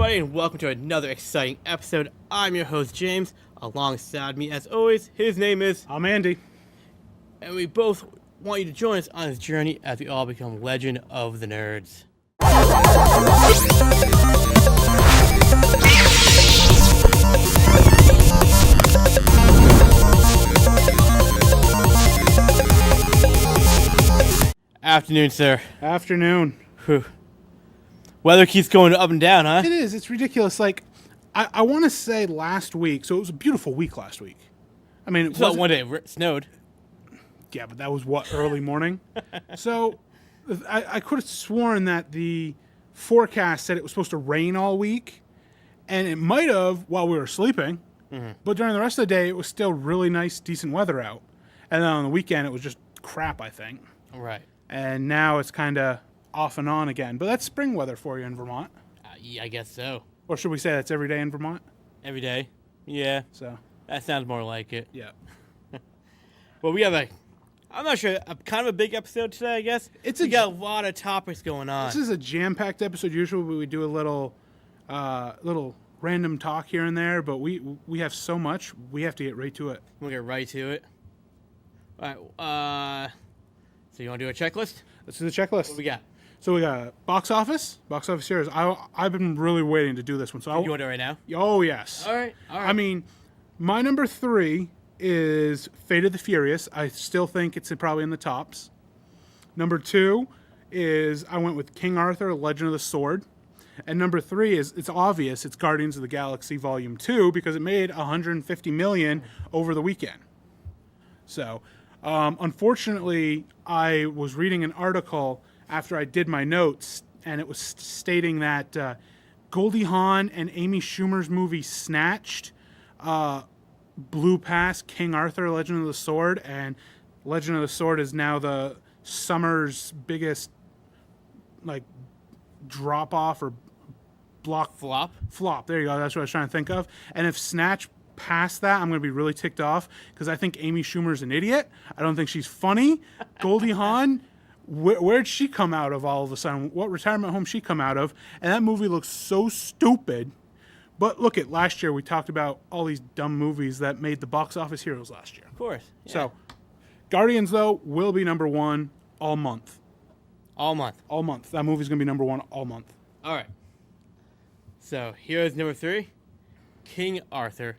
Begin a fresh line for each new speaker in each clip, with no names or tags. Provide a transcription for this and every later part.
everybody, and welcome to another exciting episode. I'm your host, James. Alongside me, as always, his name is...
I'm Andy.
And we both want you to join us on this journey as we all become Legend of the Nerds. Afternoon, sir.
Afternoon.
Whew. Weather keeps going up and down, huh?
It is. It's ridiculous. Like, I want to say last week, so it was a beautiful week last week. I mean,
So one day it snowed.
Yeah, but that was what, early morning? So I could have sworn that the forecast said it was supposed to rain all week, and it might have while we were sleeping, but during the rest of the day, it was still really nice, decent weather out. And then on the weekend, it was just crap, I think.
Right.
And now it's kind of off and on again. But that's spring weather for you in Vermont.
Yeah, I guess so.
Or should we say that's every day in Vermont?
Every day. Yeah.
So,
That sounds more like it.
yeah.
Well, we have I'm not sure, kind of a big episode today, I guess. We got a lot of topics going on.
This is a jam-packed episode. Usually we do a little random talk here and there, but we have so much, we have to get right to it.
We'll get right to it. All right. So you want to do a checklist?
Let's do the checklist.
What we got?
So we got box office series. I've been really waiting to do this one. So
You want to do it right now?
Oh, yes.
All right.
I mean, my number 3 is Fate of the Furious. I still think it's probably in the tops. Number 2 is I went with King Arthur, Legend of the Sword. And number 3 is, it's obvious, it's Guardians of the Galaxy Volume 2 because it made $150 million over the weekend. So, unfortunately, I was reading an article after I did my notes, and it was stating that Goldie Hawn and Amy Schumer's movie Snatched blew past King Arthur, Legend of the Sword, and Legend of the Sword is now the summer's biggest, like, drop-off or flop. There you go. That's what I was trying to think of. And if Snatch passed that, I'm going to be really ticked off because I think Amy Schumer's an idiot. I don't think she's funny. Goldie Hawn, where'd she come out of all of a sudden? What retirement home she come out of? And that movie looks so stupid. But look at last year, we talked about all these dumb movies that made the box office heroes last year.
Of course. Yeah.
So, Guardians, though, will be number 1 all month.
All month.
All month. That movie's going to be number 1 all month.
All right. So here's number 3, King Arthur,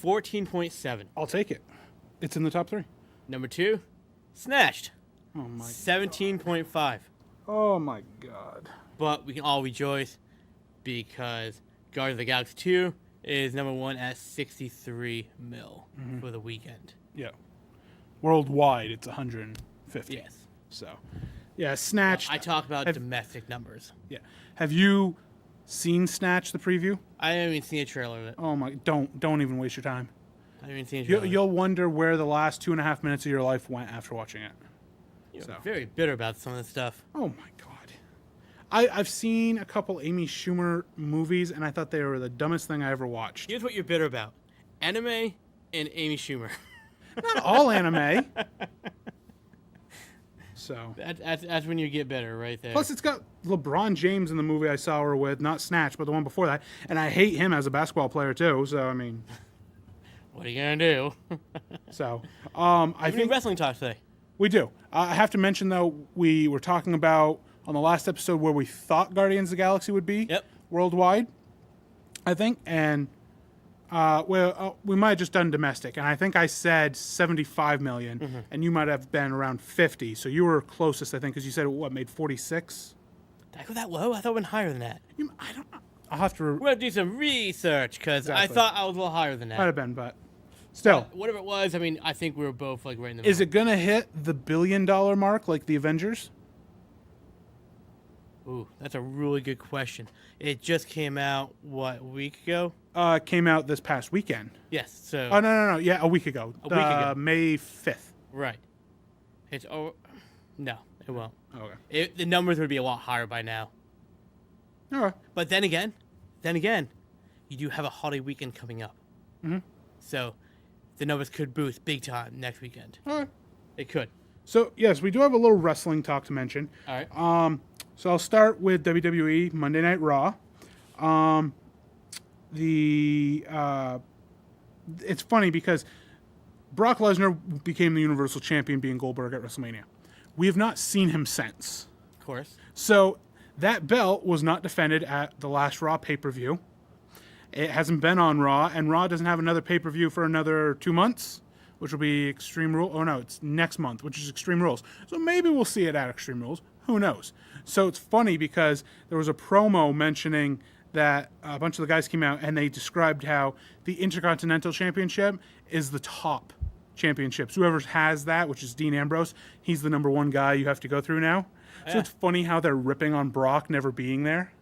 14.7.
I'll take it. It's in the top 3.
Number 2, Snatched,
Oh, my
17.5.
Oh, my God.
But we can all rejoice because Guardians of the Galaxy 2 is number 1 at 63 mil for the weekend.
Yeah. Worldwide, it's 150.
Yes.
So, yeah, Snatched.
I talk about domestic numbers.
Yeah. Have you seen Snatch, the preview?
I haven't even seen a trailer of it.
Oh, my. Don't even waste your time.
I haven't even seen a trailer.
You'll wonder where the last 2.5 minutes of your life went after watching it.
You're very bitter about some of this stuff.
Oh, my God. I've seen a couple Amy Schumer movies, and I thought they were the dumbest thing I ever watched.
Here's what you're bitter about. Anime and Amy Schumer.
Not all anime. So
That's when you get bitter right there.
plus, it's got LeBron James in the movie I saw her with, not Snatch, but the one before that. And I hate him as a basketball player, too. So, I mean...
What are you going to do?
So, I think...
wrestling talk today.
We do. I have to mention, though, we were talking about on the last episode where we thought Guardians of the Galaxy would be worldwide, I think. And we might have just done domestic. And I think I said 75 million, and you might have been around 50. So you were closest, I think, because you said, what, made 46?
Did I go that low? I thought it went higher than that.
I don't know. I'll have to...
We're going to do some research, because I thought I was a little higher than that.
Might have been, but still.
Whatever it was, I mean, I think we were both like right in the middle.
Is it going to hit the $1 billion mark like the Avengers?
Ooh, that's a really good question. It just came out, what, a week ago?
Came out this past weekend.
Yes, so...
Oh, no. Yeah, a week ago.
A week ago.
May 5th.
Right. It's over... No, it won't.
Okay.
The numbers would be a lot higher by now.
All right.
But then again, you do have a holiday weekend coming up.
Mm-hmm.
So the numbers could boost big time next weekend.
All right.
It could.
So, yes, we do have a little wrestling talk to mention.
All right.
So I'll start with WWE Monday Night Raw. It's funny because Brock Lesnar became the Universal Champion being Goldberg at WrestleMania. We have not seen him since.
Of course.
So that belt was not defended at the last Raw pay-per-view. It hasn't been on Raw, and Raw doesn't have another pay-per-view for another 2 months, which will be Extreme Rules. Oh, no, it's next month, which is Extreme Rules. So maybe we'll see it at Extreme Rules. Who knows? So it's funny because there was a promo mentioning that a bunch of the guys came out and they described how the Intercontinental Championship is the top championships. Whoever has that, which is Dean Ambrose, he's the number one guy you have to go through now. So it's funny how they're ripping on Brock never being there.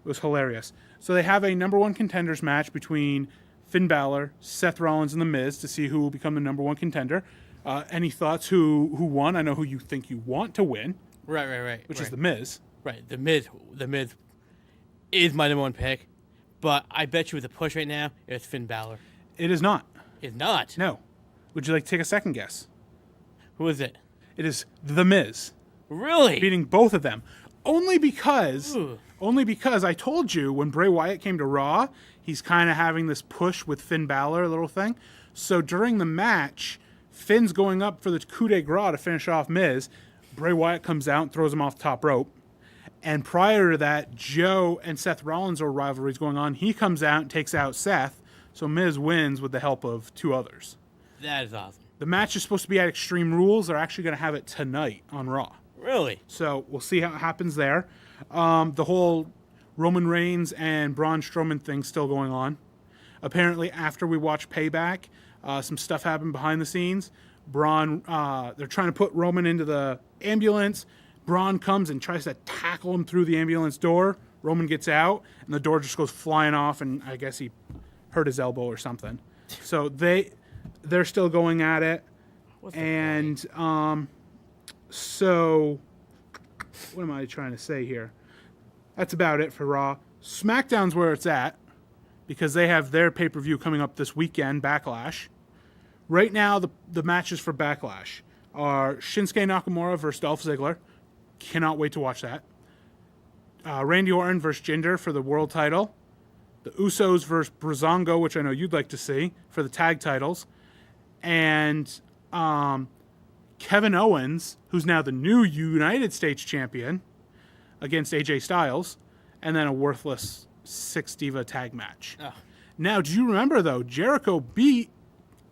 It was hilarious. So they have a number one contenders match between Finn Balor, Seth Rollins, and The Miz to see who will become the number one contender. Any thoughts who won? I know who you think you want to win.
Right.
Which is The Miz.
Right. The Miz is my number one pick, but I bet you with a push right now, it's Finn Balor.
It is not.
It's not?
No. Would you like to take a second guess?
Who is it?
It is The Miz.
Really?
Beating both of them. Only because I told you when Bray Wyatt came to Raw, he's kind of having this push with Finn Balor, a little thing. So during the match, Finn's going up for the coup de grace to finish off Miz. Bray Wyatt comes out and throws him off the top rope. And prior to that, Joe and Seth Rollins are rivalries going on. He comes out and takes out Seth. So Miz wins with the help of two others.
That is awesome.
The match is supposed to be at Extreme Rules. They're actually going to have it tonight on Raw.
Really?
So we'll see how it happens there. The whole Roman Reigns and Braun Strowman thing still going on. Apparently, after we watch Payback, some stuff happened behind the scenes. Braun, they're trying to put Roman into the ambulance. Braun comes and tries to tackle him through the ambulance door. Roman gets out, and the door just goes flying off, and I guess he hurt his elbow or something. So they're still going at it. So what am I trying to say here? That's about it for Raw. SmackDown's where it's at because they have their pay-per-view coming up this weekend, Backlash. Right now, the matches for Backlash are Shinsuke Nakamura versus Dolph Ziggler. Cannot wait to watch that. Randy Orton versus Jinder for the world title. The Usos versus Breezango, which I know you'd like to see, for the tag titles. And Kevin Owens, who's now the new United States champion, against AJ Styles. And then a worthless six-diva tag match.
Oh.
Now, do you remember, though, Jericho beat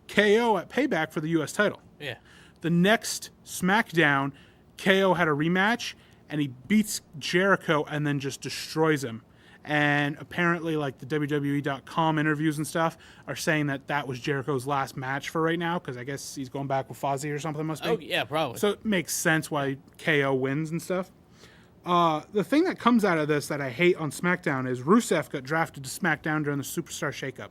KO at Payback for the U.S. title.
Yeah.
The next SmackDown, KO had a rematch, and he beats Jericho and then just destroys him. And apparently, like, the WWE.com interviews and stuff are saying that was Jericho's last match for right now, because I guess he's going back with Fozzy or something, must be.
Oh, yeah, probably.
So it makes sense why KO wins and stuff. The thing that comes out of this that I hate on SmackDown is Rusev got drafted to SmackDown during the Superstar Shakeup.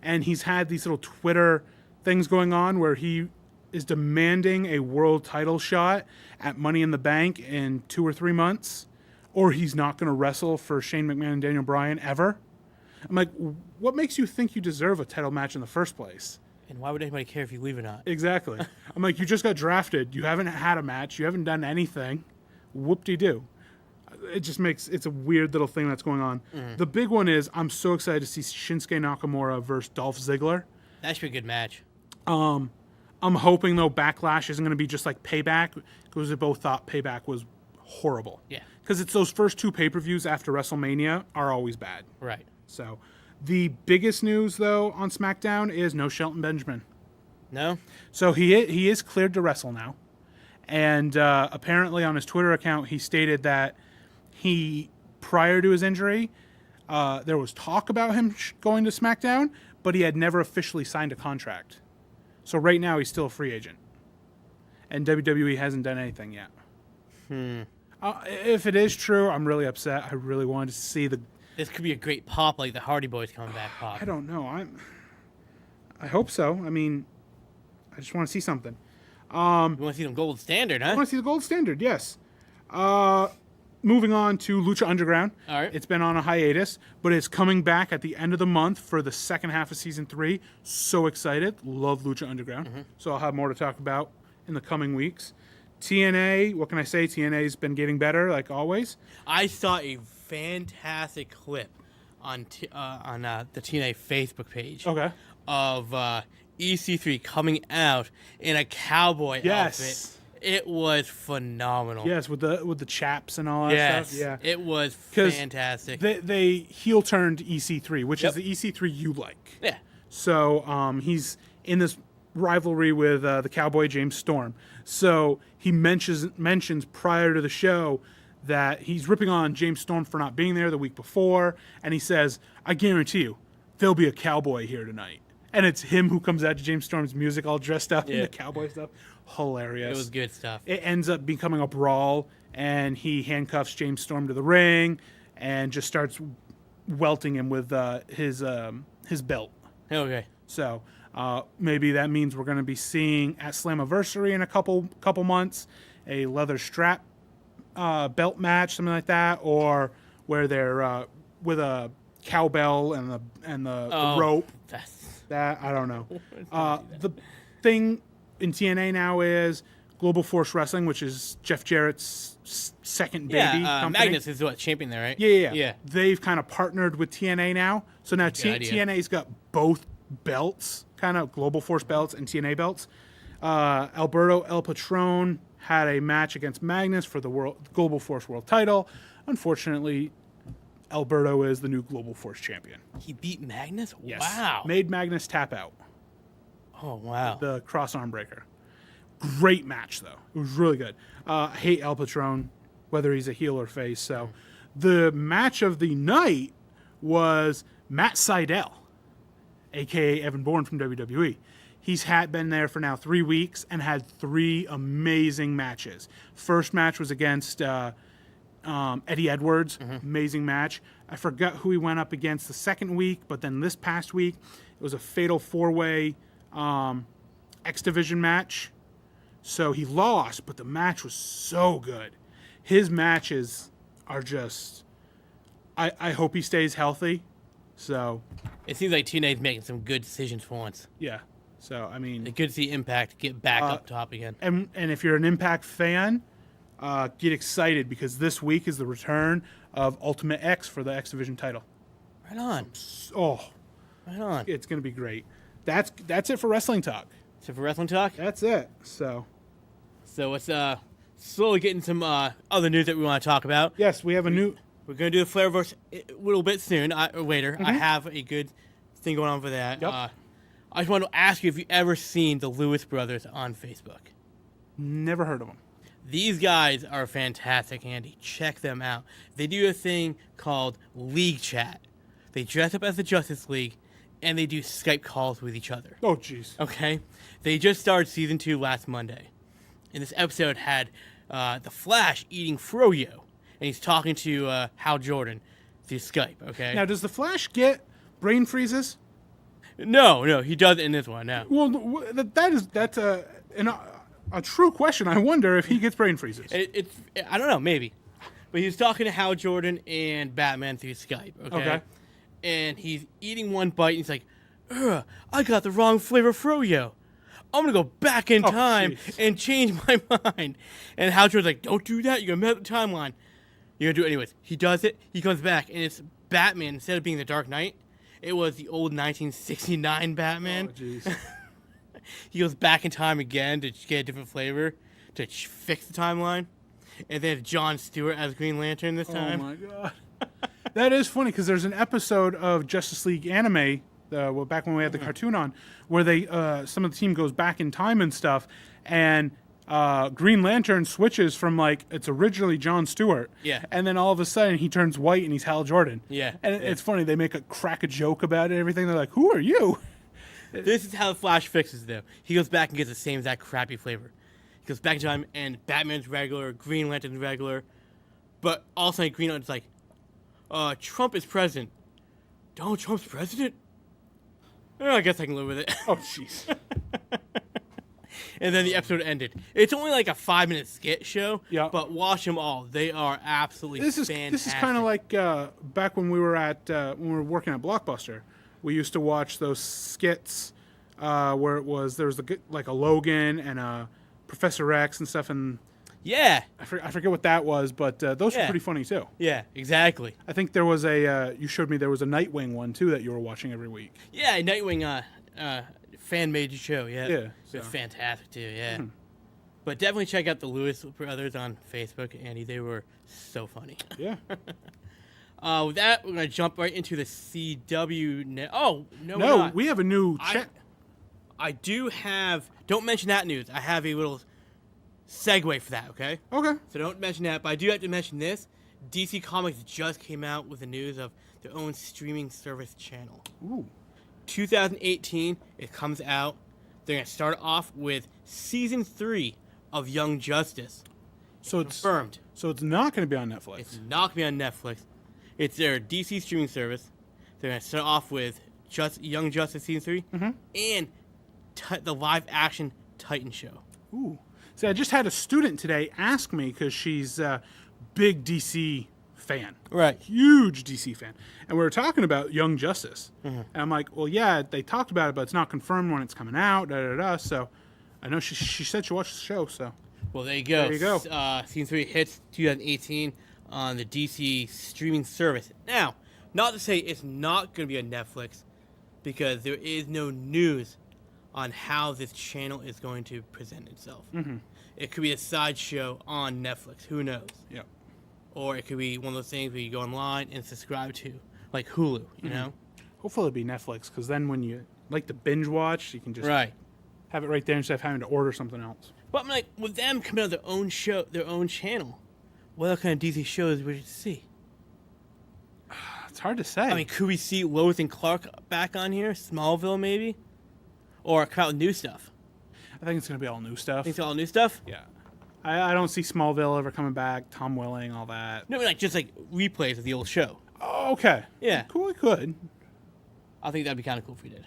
And he's had these little Twitter things going on where he is demanding a world title shot at Money in the Bank in 2 or 3 months, or he's not going to wrestle for Shane McMahon and Daniel Bryan ever. I'm like, what makes you think you deserve a title match in the first place?
And why would anybody care if you leave or not?
Exactly. I'm like, you just got drafted. You haven't had a match. You haven't done anything. Whoop-de-doo. It's a weird little thing that's going on. Mm. The big one is I'm so excited to see Shinsuke Nakamura versus Dolph Ziggler.
That should be a good match.
I'm hoping, though, Backlash isn't going to be just like Payback, because we both thought Payback was horrible.
Yeah.
Because it's those first 2 pay-per-views after WrestleMania are always bad.
Right.
So the biggest news, though, on SmackDown is no Shelton Benjamin.
No?
So he is cleared to wrestle now. And apparently on his Twitter account, he stated that prior to his injury, there was talk about him going to SmackDown, but he had never officially signed a contract. So right now, he's still a free agent. And WWE hasn't done anything yet. If it is true, I'm really upset. I really wanted to see
This could be a great pop, like the Hardy Boys coming back pop.
I don't know. I hope so. I mean, I just want to see something.
You want to see the gold standard, huh?
I want to see the gold standard, yes. Moving on to Lucha Underground.
All right.
It's been on a hiatus, but it's coming back at the end of the month for the second half of Season 3. So excited. Love Lucha Underground. Mm-hmm. So I'll have more to talk about in the coming weeks. TNA, what can I say? TNA's been getting better, like always.
I saw a fantastic clip on the TNA Facebook page
Okay.
of EC3 coming out in a cowboy outfit. It was phenomenal.
Yes, with the chaps and all that
Yes,
stuff. Yeah,
it was fantastic.
They heel turned EC3, which is the EC3 you like.
Yeah.
So he's in this rivalry with the Cowboy James Storm. So he mentions prior to the show that he's ripping on James Storm for not being there the week before, and he says, "I guarantee you, there'll be a cowboy here tonight." And it's him who comes out to James Storm's music all dressed up in the cowboy stuff. Hilarious.
It was good stuff.
It ends up becoming a brawl, and he handcuffs James Storm to the ring and just starts welting him with his belt.
Okay.
So maybe that means we're going to be seeing at Slammiversary in a couple months a leather strap belt match, something like that, or where they're with a cowbell and the rope. That I don't know. The thing in TNA now is Global Force Wrestling, which is Jeff Jarrett's second baby company.
Magnus is what, champion there, right?
Yeah. They've kind of partnered with TNA now. So now TNA's got both belts, kind of Global Force belts and TNA belts. Alberto El Patron had a match against Magnus for the Global Force World title. Unfortunately, Alberto is the new Global Force champion.
He beat Magnus?
Yes.
Wow.
Made Magnus tap out.
Oh, wow.
The cross arm breaker. Great match, though. It was really good. I hate El Patron, whether he's a heel or face. So the match of the night was Matt Sydal, a.k.a. Evan Bourne from WWE. He's been there for now 3 weeks and had 3 amazing matches. First match was against Eddie Edwards. Amazing match. I forgot who he went up against the second week, but then this past week, it was a fatal 4-way X Division match. So he lost, but the match was so good. His matches are just... I hope he stays healthy. So...
It seems like TNA's making some good decisions for once.
Yeah. So, I mean...
It's good to see Impact get back up top again.
And if you're an Impact fan, get excited because this week is the return of Ultimate X for the X Division title.
Right on.
Right
on.
It's going to be great. That's it for Wrestling Talk.
So for Wrestling Talk?
That's it. So
let's slowly get into some other news that we want to talk about.
Yes, we have a new...
We're going to do the Flarrowverse a little bit soon, or later. I have a good thing going on for that.
Yep.
I just want to ask you if you've ever seen the Lewis brothers on Facebook.
Never heard of them.
These guys are fantastic, Andy. Check them out. They do a thing called League Chat. They dress up as the Justice League, and they do Skype calls with each other.
Oh, jeez.
Okay? They just started Season 2 last Monday. And this episode had The Flash eating froyo, and he's talking to Hal Jordan through Skype, okay?
Now, does the Flash get brain freezes?
No, he does it in this one, no.
Well, that's a true question. I wonder if he gets brain freezes.
I don't know, maybe. But he's talking to Hal Jordan and Batman through Skype, okay? And he's eating one bite, and he's like, "Ugh, I got the wrong flavor froyo. I'm going to go back in time and change my mind." And Hal Jordan's like, "Don't do that. You're going to mess up the timeline." You're going to do it anyways. He does it. He comes back, and it's Batman. Instead of being the Dark Knight, it was the old 1969 Batman.
Oh, jeez.
He goes back in time again to get a different flavor to fix the timeline. And then Jon Stewart as Green Lantern this time.
Oh, my God. That is funny because there's an episode of Justice League anime, back when we had the cartoon on, where some of the team goes back in time and stuff, and Green Lantern switches from, like, it's originally Jon Stewart.
Yeah.
And then all of a sudden he turns white and he's Hal Jordan.
Yeah.
And it's funny. They crack a joke about it and everything. They're like, "Who are you?"
This is how the Flash fixes it, though. He goes back and gets the same exact crappy flavor. He goes back in time, and Batman's regular, Green Lantern's regular. But all of a sudden, Green Lantern's like, Trump is president. Donald Trump's president? I guess I can live with it.
Oh, jeez.
And then the episode ended. It's only like a 5-minute skit show,
yeah.
But watch them all. They are absolutely fantastic.
This is kind of like back when we were working at Blockbuster. We used to watch those skits where there was like a Logan and a Professor X and stuff, and
Yeah.
I forget what that was, but those were
Yeah.
pretty funny too.
Yeah, exactly.
I think there was you showed me there was a Nightwing one too that you were watching every week.
Yeah, Nightwing fan-made show, yeah.
Yeah,
It was
so.
fantastic, too, yeah. But definitely check out the Lewis brothers on Facebook, Andy. They were so funny.
Yeah.
With that, we're going to jump right into the CW. Oh, no, we're
No,
not.
we have a new chat.
I do have... Don't mention that news. I have a little segue for that, okay?
Okay.
So don't mention that, but I do have to mention this. DC Comics just came out with the news of their own streaming service channel.
Ooh.
2018, it comes out. They're going to start off with Season 3 of Young Justice.
So it's
Confirmed.
So it's not going to be on Netflix.
It's not going to be on Netflix. It's their DC streaming service. They're going to start off with Young Justice Season 3 and the live-action Titan show.
Ooh. See, I just had a student today ask me because she's a big DC fan.
Right.
Huge DC fan. And we were talking about Young Justice. And I'm like, well, yeah, they talked about it, but it's not confirmed when it's coming out, da-da-da. So I know she said she watched the show, so.
Well, there you go.
There you go.
Season 3 hits 2018 on the DC streaming service. Now, not to say it's not going to be on Netflix, because there is no news on how this channel is going to present itself. It could be a sideshow on Netflix. Who knows?
Yeah.
Or it could be one of those things where you go online and subscribe to, like Hulu, you know?
Hopefully it'll be Netflix, because then when you like to binge watch, you can just
Right.
have it right there instead of having to order something else.
But I'm like, with them coming out with their own show, their own channel, what other kind of DC shows would you see?
It's hard to say.
I mean, could we see Lois and Clark back on here? Smallville, maybe? Or come out with new stuff?
I think it's going to be all new stuff.
Think it's all new stuff?
Yeah. I don't see Smallville ever coming back, Tom Welling, all that.
No, like just like replays of the old show.
Oh, okay.
Yeah.
Cool, we could.
I think that'd be kind of cool if we did.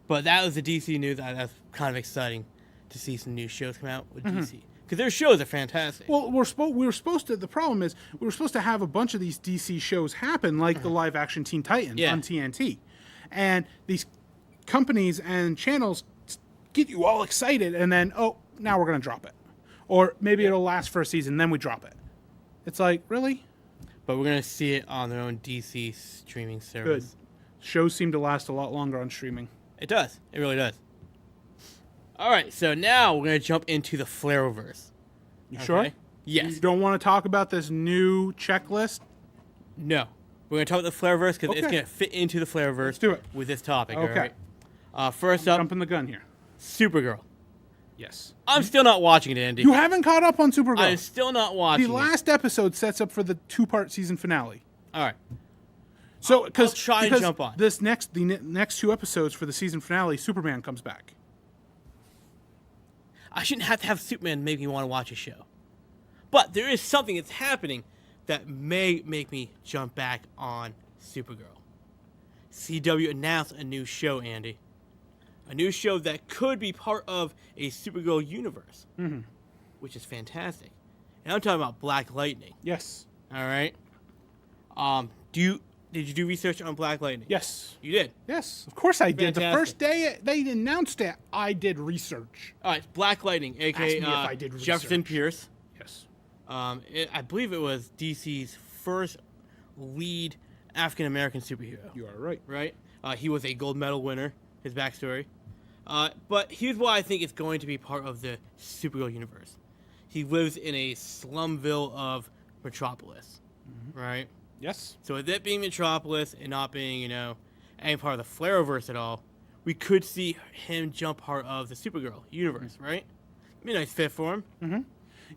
But that was the DC news. That's kind of exciting to see some new shows come out with DC. Because their shows are fantastic.
Well, we were supposed to. The problem is we were supposed to have a bunch of these DC shows happen, like the live action Teen Titans
Yeah.
on TNT, and these companies and channels get you all excited, and then now we're gonna drop it, or maybe it'll last for a season, then we drop it. It's like, really?
But we're going to see it on their own DC streaming
Good.
service.
Shows seem to last a lot longer on streaming.
It does. It really does. All right, so now we're going to jump into the Flarrowverse.
You sure?
Okay? Yes.
You don't want to talk about this new checklist?
No. We're going to talk about the Flarrowverse because it's
Okay.
going to fit into the Flarrowverse
Let's do it.
with this topic.
Okay.
All right? First up,
Jumping the gun here.
Supergirl.
Yes.
I'm still not watching it, Andy.
You haven't caught up on Supergirl.
I'm still not watching
The last episode sets up for the 2-part season finale.
it. All right.
So,
I'll try and jump on.
the next 2 episodes for the season finale, Superman comes back.
I shouldn't have to have Superman make me want to watch a show. But there is something that's happening that may make me jump back on Supergirl. CW announced a new show, Andy. A new show that could be part of a Supergirl universe, which is fantastic. And I'm talking about Black Lightning.
Yes.
All right. Did you do research on Black Lightning?
Yes.
You did.
Yes. Of course I did. The
Fantastic.
first day they announced it, I did research.
All right. Black Lightning, aka
Ask me if I did
Jefferson
research.
Pierce.
Yes.
I believe it was DC's first lead African American superhero.
You are right.
Right? He was a gold medal winner. His backstory. But here's why I think it's going to be part of the Supergirl universe. He lives in a slumville of Metropolis. Right?
Yes.
So with it being Metropolis and not being, any part of the Flarrowverse at all, we could see him jump part of the Supergirl universe, right? Be a nice fit for him.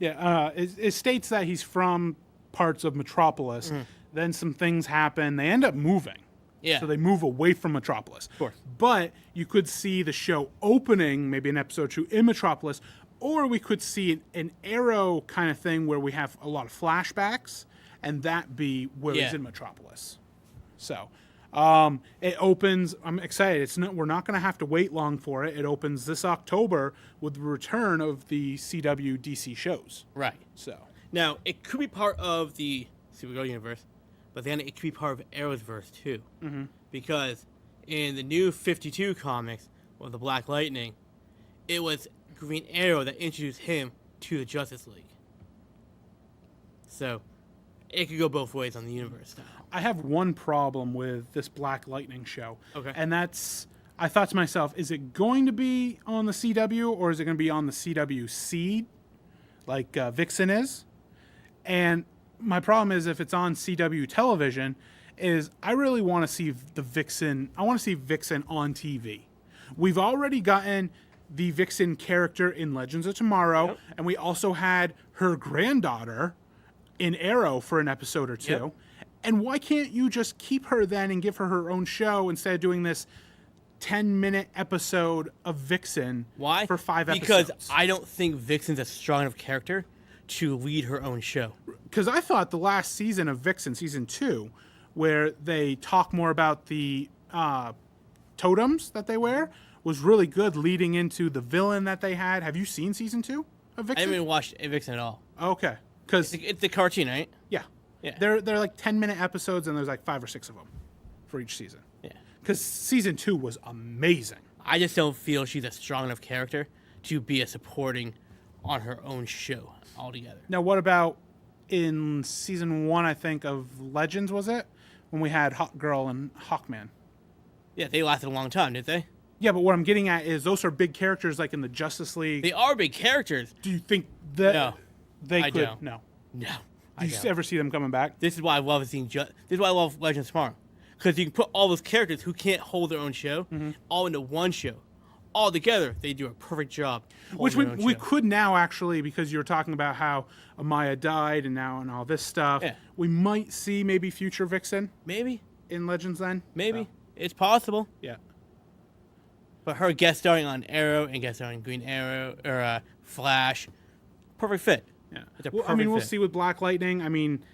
Yeah. It states that he's from parts of Metropolis. Then some things happen. They end up moving.
Yeah.
So they move away from Metropolis. Of
course.
But you could see the show opening, maybe in episode 2, in Metropolis, or we could see an Arrow kind of thing where we have a lot of flashbacks, and that be where he's
Yeah.
in Metropolis. So it opens. I'm excited. We're not going to have to wait long for it. It opens this October with the return of the CW DC shows.
Right.
So
Now, it could be part of the Supergirl universe, but then it could be part of Arrow's verse too. Because in the new 52 comics, with the Black Lightning, it was Green Arrow that introduced him to the Justice League. So, it could go both ways on the universe now.
I have one problem with this Black Lightning show.
Okay.
And that's, I thought to myself, is it going to be on the CW or is it going to be on the CW seed, like Vixen is? And my problem is if it's on CW television, is I really want to see the Vixen, I want to see Vixen on TV. We've already gotten the Vixen character in Legends of Tomorrow, and we also had her granddaughter in Arrow for an episode or two.
Yep.
And why can't you just keep her then and give her her own show instead of doing this 10-minute episode of Vixen
Why?
for 5
because
episodes?
I don't think Vixen's a strong enough character to lead her own show.
Because I thought the last season of Vixen, season 2, where they talk more about the totems that they wear, was really good leading into the villain that they had. Have you seen season 2 of
I
Vixen?
haven't even watched Vixen at all.
Okay. Because,
It's the cartoon, right?
yeah.
Yeah.
They're like 10-minute episodes, and there's like 5 or 6 of them for each season.
Yeah.
Because season 2 was amazing.
I just don't feel she's a strong enough character to be a supporting on her own show altogether.
Now, what about in season 1, I think, of Legends, was it? When we had Hawk Girl and Hawkman.
Yeah, they lasted a long time, didn't they?
Yeah, but what I'm getting at is those are big characters like in the Justice League.
They are big characters.
Do you think that
No,
they
I
could?
don't.
No.
No,
Do you ever see them coming back?
This is why I love seeing. This is why I love Legends Tomorrow, because you can put all those characters who can't hold their own show all into one show. All together, they do a perfect job.
Which
holding their own
we
show.
could now actually, because you were talking about how Amaya died and now and all this stuff.
Yeah.
We might see maybe future Vixen
maybe,
in Legends then.
maybe
So,
it's possible.
yeah.
But her guest starring on Arrow and guest starring Green Arrow or Flash, perfect fit.
Yeah.
It's a
Well, I
perfect
mean, we'll
fit.
see with Black Lightning. I mean,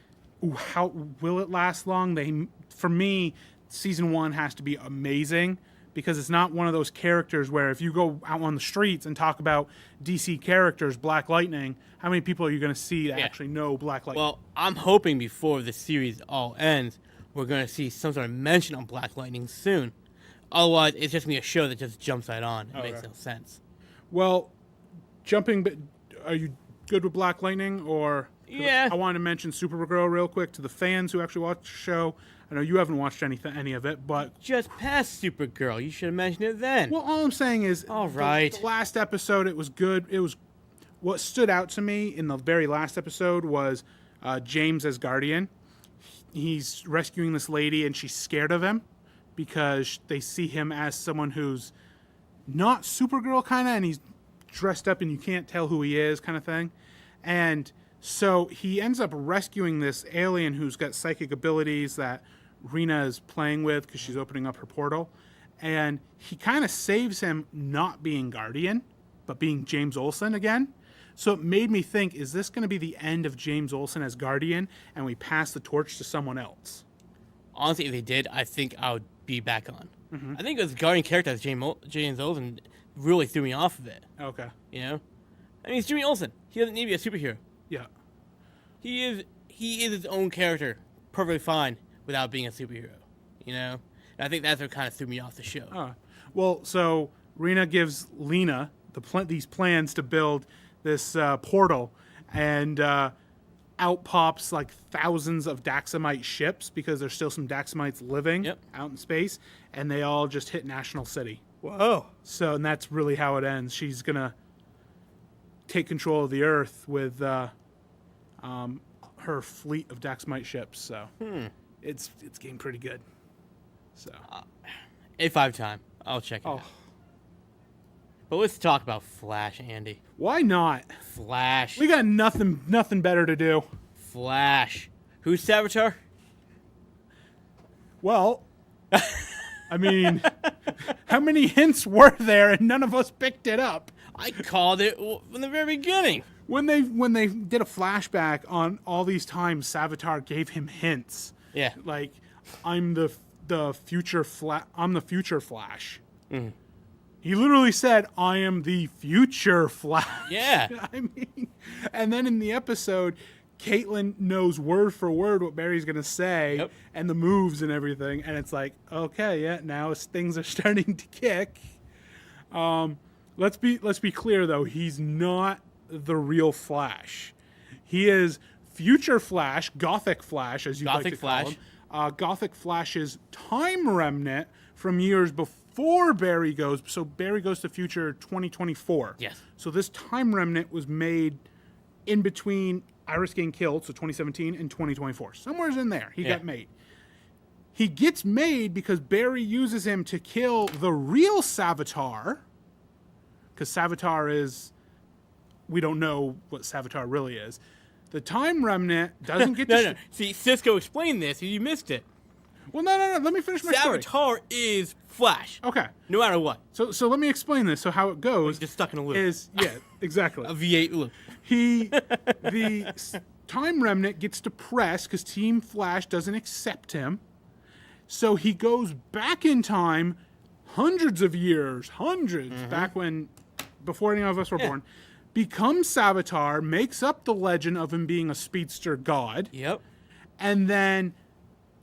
how will it last long? For me, season 1 has to be amazing because it's not one of those characters where if you go out on the streets and talk about DC characters, Black Lightning, how many people are you going to see that
Yeah.
actually know Black Lightning?
Well, I'm hoping before the series all ends, we're going to see some sort of mention on Black Lightning soon. Otherwise, it's just going to be a show that just jumps right on. It makes
Okay.
no sense.
Well, are you good with Black Lightning or?
Yeah.
I wanted to mention Supergirl real quick to the fans who actually watch the show. I know you haven't watched any of it, but
Just past Supergirl. You should have mentioned it then.
well, all I'm saying is,
All right.
the last episode it was good. It was what stood out to me in the very last episode was James as Guardian. He's rescuing this lady, and she's scared of him because they see him as someone who's not Supergirl kind of, and he's dressed up and you can't tell who he is kind of thing. And so he ends up rescuing this alien who's got psychic abilities that Rena is playing with because she's opening up her portal. And he kind of saves him not being Guardian, but being James Olsen again. So it made me think, is this going to be the end of James Olsen as Guardian and we pass the torch to someone else?
Honestly, if they did, I think I would be back on.
Mm-hmm.
I think it was Guardian character as James Olsen really threw me off of it.
Okay.
You know? I mean, it's Jimmy Olsen. He doesn't need to be a superhero.
Yeah.
He is his own character perfectly fine without being a superhero. You know? And I think that's what kind of threw me off the show.
Well, so Rena gives Lena these plans to build this portal, and out pops like thousands of Daxamite ships because there's still some Daxamites living out in space, and they all just hit National City.
Whoa.
So, and that's really how it ends. She's gonna take control of the Earth with her fleet of Daxamite ships. So it's getting pretty good. So
A5 time. I'll check it out. But let's talk about Flash, Andy.
Why not?
Flash.
We got nothing better to do.
Flash. Who's Savitar?
Well, I mean, how many hints were there and none of us picked it up?
I called it from the very beginning.
When they did a flashback on all these times Savitar gave him hints.
Yeah.
Like, I'm the future I'm the future Flash.
Mm.
He literally said, I am the future Flash.
Yeah.
I mean, and then in the episode, Caitlin knows word for word what Barry's going to say and the moves and everything. And it's like, okay, yeah, now things are starting to kick. let's be clear though. He's not the real Flash. He is future Flash, Gothic Flash, as you like to call him. Gothic Flash's time remnant from years before Barry goes. So Barry goes to future 2024.
Yes.
So this time remnant was made in between Iris getting killed, so 2017, and 2024. Somewhere's in there. He got made. He gets made because Barry uses him to kill the real Savitar. Because Savitar is... We don't know what Savitar really is. The time remnant doesn't get
no. See, Cisco explained this, and you missed it.
Well, no. Let me finish my story.
Savitar is Flash.
Okay.
No matter what.
So let me explain this. So how it goes...
Just stuck in a loop.
Exactly.
A V8 loop.
The time remnant gets depressed because Team Flash doesn't accept him. So he goes back in time hundreds of years, back before any of us were born, becomes Savitar, makes up the legend of him being a speedster god.
Yep.
And then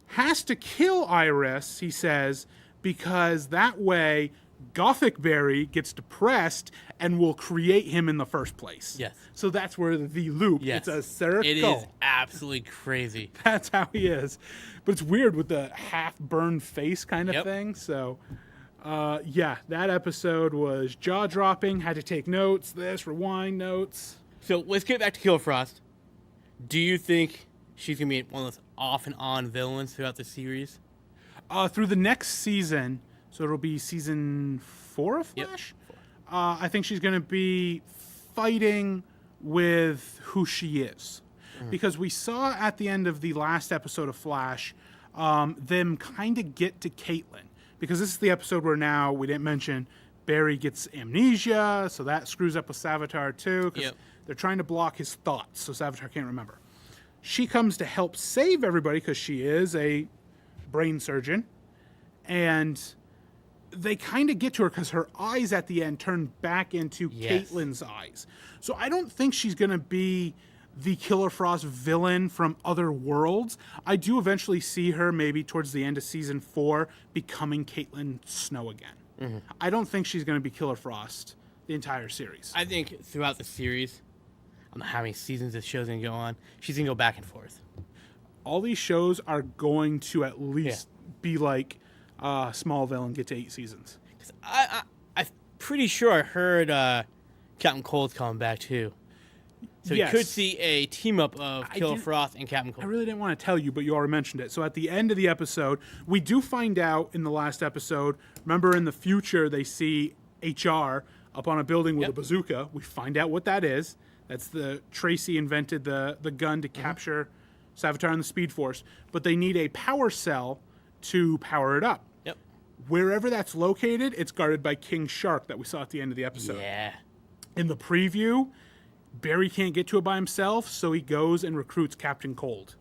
has to kill Iris, he says, because that way Gothic Barry gets depressed and will create him in the first place.
Yes.
So that's where the loop.
Yes.
It's a circle.
It is absolutely crazy.
That's how he is. But it's weird with the half-burned face kind of thing. So, that episode was jaw-dropping. Had to take notes, rewind notes.
So let's get back to Killer Frost. Do you think she's going to be one of those off and on villains throughout the series?
Through the next season, so it'll be season 4 of Flash? Yep. I think she's going to be fighting with who she is. Because we saw at the end of the last episode of Flash, them kind of get to Caitlin. Because this is the episode where now, we didn't mention, Barry gets amnesia, so that screws up with Savitar too, because they're trying to block his thoughts, so Savitar can't remember. She comes to help save everybody, because she is a brain surgeon, and they kind of get to her because her eyes at the end turn back into Caitlin's eyes. So I don't think she's going to be the Killer Frost villain from other worlds. I do eventually see her maybe towards the end of season 4 becoming Caitlin Snow again. I don't think she's going to be Killer Frost the entire series.
I think throughout the series, I don't know how many seasons this show's going to go on, she's going to go back and forth.
All these shows are going to at least be like Smallville and get to 8 seasons.
I'm pretty sure I heard Captain Cold's coming back too. So you could see a team-up of Killer Frost and Captain Cold.
I really didn't want to tell you, but you already mentioned it. So at the end of the episode, we do find out in the last episode, remember in the future they see HR up on a building with a bazooka. We find out what that is. That's Tracy invented the gun to capture Savitar and the Speed Force. But they need a power cell to power it up.
Yep.
Wherever that's located, it's guarded by King Shark that we saw at the end of the episode.
Yeah.
In the preview, Barry can't get to it by himself, so he goes and recruits Captain Cold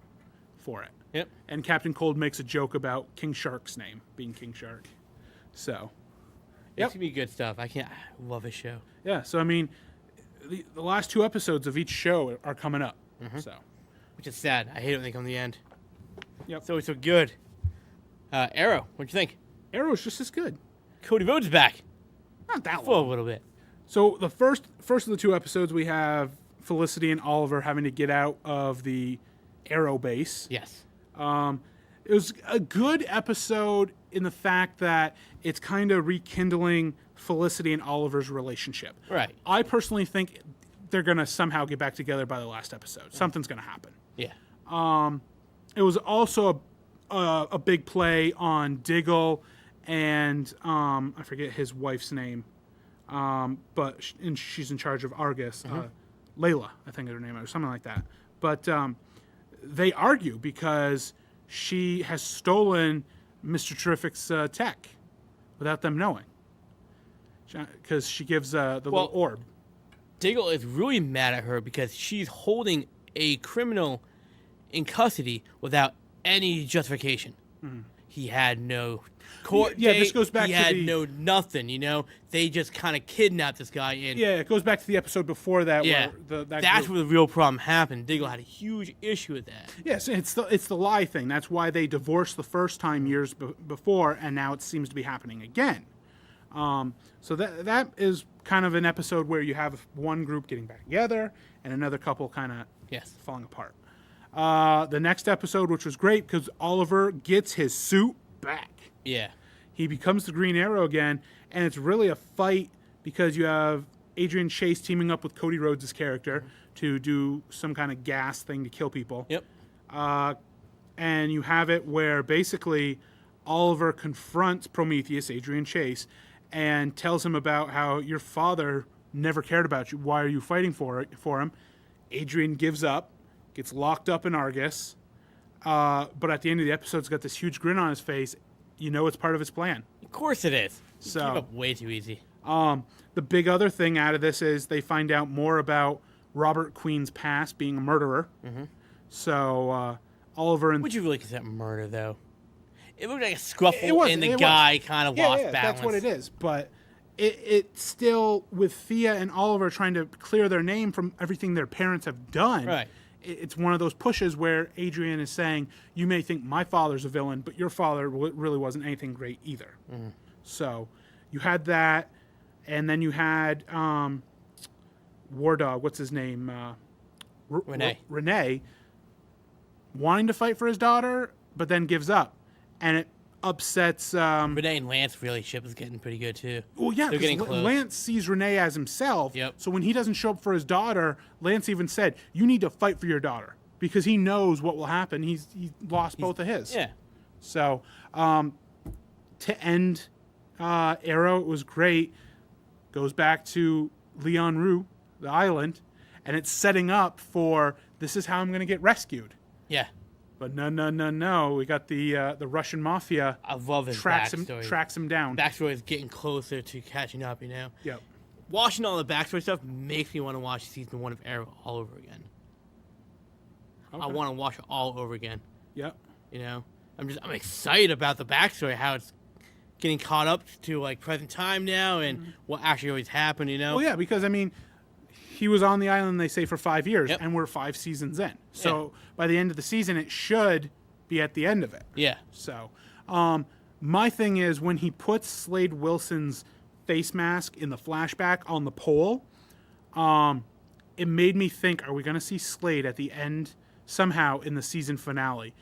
for it.
Yep.
And Captain Cold makes a joke about King Shark's name being King Shark. So,
It's going to be good stuff. I love this show.
Yeah, so I mean, the last 2 episodes of each show are coming up. So,
Which is sad. I hate it when they come to the end.
Yep.
It's always so good. Arrow, what'd you think?
Arrow's just as good.
Cody Rhodes is back.
Not that
For a
long.
little bit.
So the first of the 2 episodes, we have Felicity and Oliver having to get out of the Arrow base.
Yes.
It was a good episode in the fact that it's kind of rekindling Felicity and Oliver's relationship.
Right.
I personally think they're going to somehow get back together by the last episode. Something's going to happen.
Yeah.
It was also a big play on Diggle and I forget his wife's name. But she's in charge of Argus. Layla, I think is her name, or something like that. But they argue because she has stolen Mr. Terrific's tech without them knowing. Because she gives the little orb.
Diggle is really mad at her because she's holding a criminal in custody without any justification. He had no court date.
This goes back
he
to
had no nothing, They just kind of kidnapped this guy in.
Yeah, it goes back to the episode before that.
Yeah,
where
that's where the real problem happened. Diggle had a huge issue with that.
Yes, it's the lie thing. That's why they divorced the first time years before, and now it seems to be happening again. So that is kind of an episode where you have one group getting back together and another couple kind of falling apart. The next episode, which was great because Oliver gets his suit back.
Yeah.
He becomes the Green Arrow again, and it's really a fight because you have Adrian Chase teaming up with Cody Rhodes' character to do some kind of gas thing to kill people.
Yep.
And you have it where basically Oliver confronts Prometheus, Adrian Chase, and tells him about how your father never cared about you. Why are you fighting for him? Adrian gives up, gets locked up in Argus, but at the end of the episode, he's got this huge grin on his face. You know it's part of his plan.
Of course it is. You
So
give up way too easy.
the big other thing out of this is they find out more about Robert Queen's past, being a murderer. Mm-hmm. So Oliver and...
Would you really consider murder, though? It looked like a scuffle, and the guy kind of lost balance.
That's what it is. But it still, with Thea and Oliver trying to clear their name from everything their parents have done,
Right.
It's one of those pushes where Adrian is saying, you may think my father's a villain, but your father really wasn't anything great either. Mm-hmm. So you had that, and then you had War Dog, what's his name? Renee, wanting to fight for his daughter, but then gives up. And it upsets...
Renee and Lance relationship is getting pretty good, too.
Well, yeah,
they're getting close.
Lance sees Renee as himself.
Yep.
So when he doesn't show up for his daughter, Lance even said, you need to fight for your daughter. Because he knows what will happen. He lost both of his.
Yeah.
So to end Arrow, it was great. Goes back to Leon Rue, the island. And it's setting up for, this is how I'm going to get rescued.
Yeah.
But no. We got the Russian mafia.
I love his backstory.
Tracks him down.
Backstory is getting closer to catching up, you know?
Yep.
Watching all the backstory stuff makes me want to watch season 1 of Arrow all over again. Okay. I want to watch it all over again.
Yep.
You know? I'm excited about the backstory, how it's getting caught up to like present time now and what actually always happened, you know?
Well, yeah, because I mean, he was on the island, they say, for 5 years,
Yep.
and we're 5 seasons in. So by the end of the season, it should be at the end of it.
Yeah.
So my thing is, when he puts Slade Wilson's face mask in the flashback on the pole, it made me think, are we going to see Slade at the end, somehow in the season finale,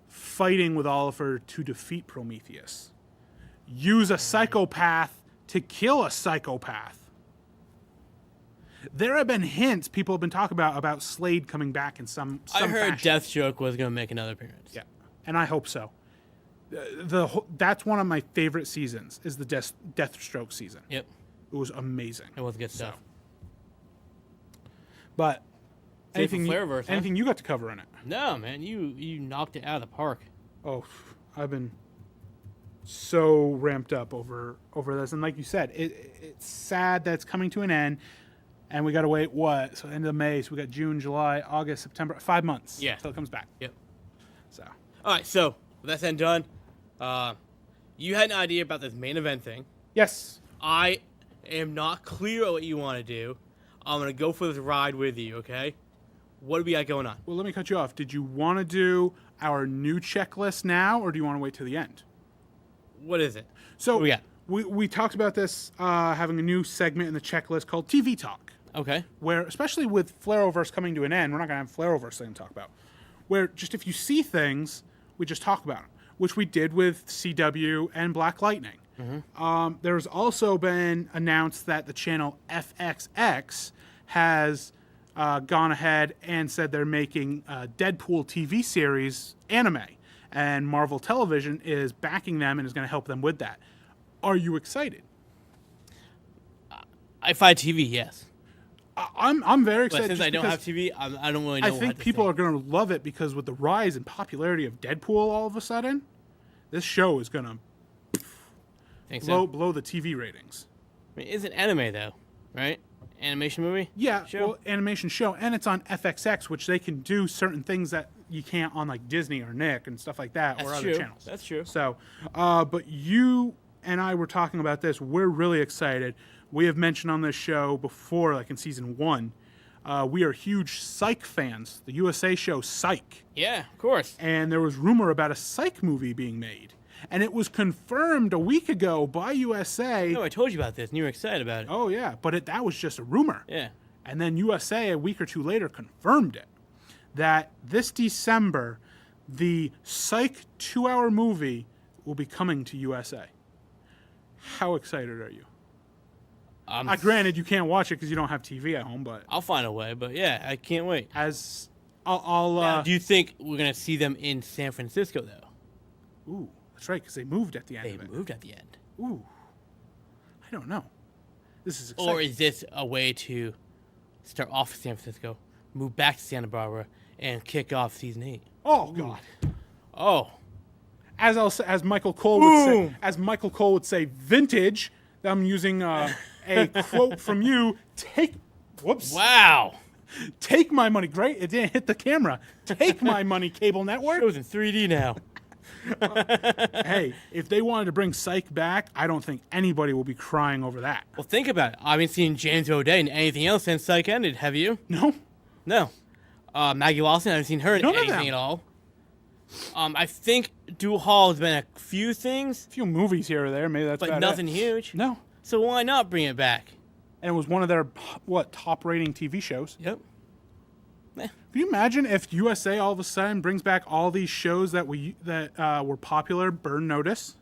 fighting with Oliver to defeat Prometheus? Use a psychopath to kill a psychopath. There have been hints people have been talking about Slade coming back in some
I heard
fashion.
Deathstroke was going to make another appearance.
Yeah, and I hope so. That's one of my favorite seasons, is the Deathstroke season.
Yep.
It was amazing.
It was good stuff.
But
Save for
anything
Flarrowverse, huh?
you got to cover in it?
No, man, you knocked it out of the park.
Oh, I've been so ramped up over this, and like you said, it's sad that it's coming to an end. And we got to wait, what? So end of May. So we got June, July, August, September. 5 months.
Yeah.
Until it comes back.
Yep.
So.
All right, so with that said and done, you had an idea about this main event thing.
Yes.
I am not clear on what you want to do. I'm going to go for this ride with you, okay? What do we got going on?
Well, let me cut you off. Did you want to do our new checklist now, or do you want to wait till the end?
What is it?
So
what we got?
We talked about this, having a new segment in the checklist called TV Talk.
Okay.
Where, especially with Flarrowverse coming to an end, we're not going to have Flarrowverse thing to talk about. Where just if you see things, we just talk about them, which we did with CW and Black Lightning. Mm-hmm. There's also been announced that the channel FXX has gone ahead and said they're making a Deadpool TV series anime, and Marvel Television is backing them and is going to help them with that. Are you excited?
If I had TV, yes.
I'm very excited.
But since I don't have TV, I don't really know.
I think people are going to love it because with the rise in popularity of Deadpool all of a sudden, this show is going to blow the TV ratings.
I mean, it's an anime, though, right? Animation movie?
Yeah,
show?
well, animation show. And it's on FXX, which they can do certain things that you can't on like Disney or Nick and stuff like that.
That's
or
true.
Other channels.
That's true.
So, but you and I were talking about this. We're really excited. We have mentioned on this show before, like in season 1, we are huge Psych fans. The USA show Psych.
Yeah, of course.
And there was rumor about a Psych movie being made. And it was confirmed a week ago by USA.
No, I told you about this, and you were excited about it.
Oh, yeah, but that was just a rumor.
Yeah.
And then USA, a week or two later, confirmed it. That this December, the Psych 2-hour movie will be coming to USA. How excited are you? Granted, you can't watch it because you don't have TV at home, but...
I'll find a way, but yeah, I can't wait.
Now,
do you think we're going to see them in San Francisco, though?
Ooh, that's right, because they moved at the end of it.
They moved at the end.
Ooh. I don't know. This is exciting.
Or is this a way to start off in San Francisco, move back to Santa Barbara, and kick off season 8?
Oh, God.
Oh.
As Michael Cole would say, vintage. I'm using a quote from you.
Wow.
Take my money. Great. It didn't hit the camera. Take my money, cable network.
Show's in 3D now.
Hey, if they wanted to bring Psych back, I don't think anybody will be crying over that.
Well, think about it. I haven't seen James O'Day in anything else since Psych ended. Have you?
No.
No. Maggie Lawson, I haven't seen her in anything at all. I think Dual Hall has been a few things.
A few movies here or there. Maybe that's
but nothing huge.
No.
So why not bring it back?
And it was one of their, top rating TV shows.
Yep.
Can you imagine if USA all of a sudden brings back all these shows that were popular? Burn Notice.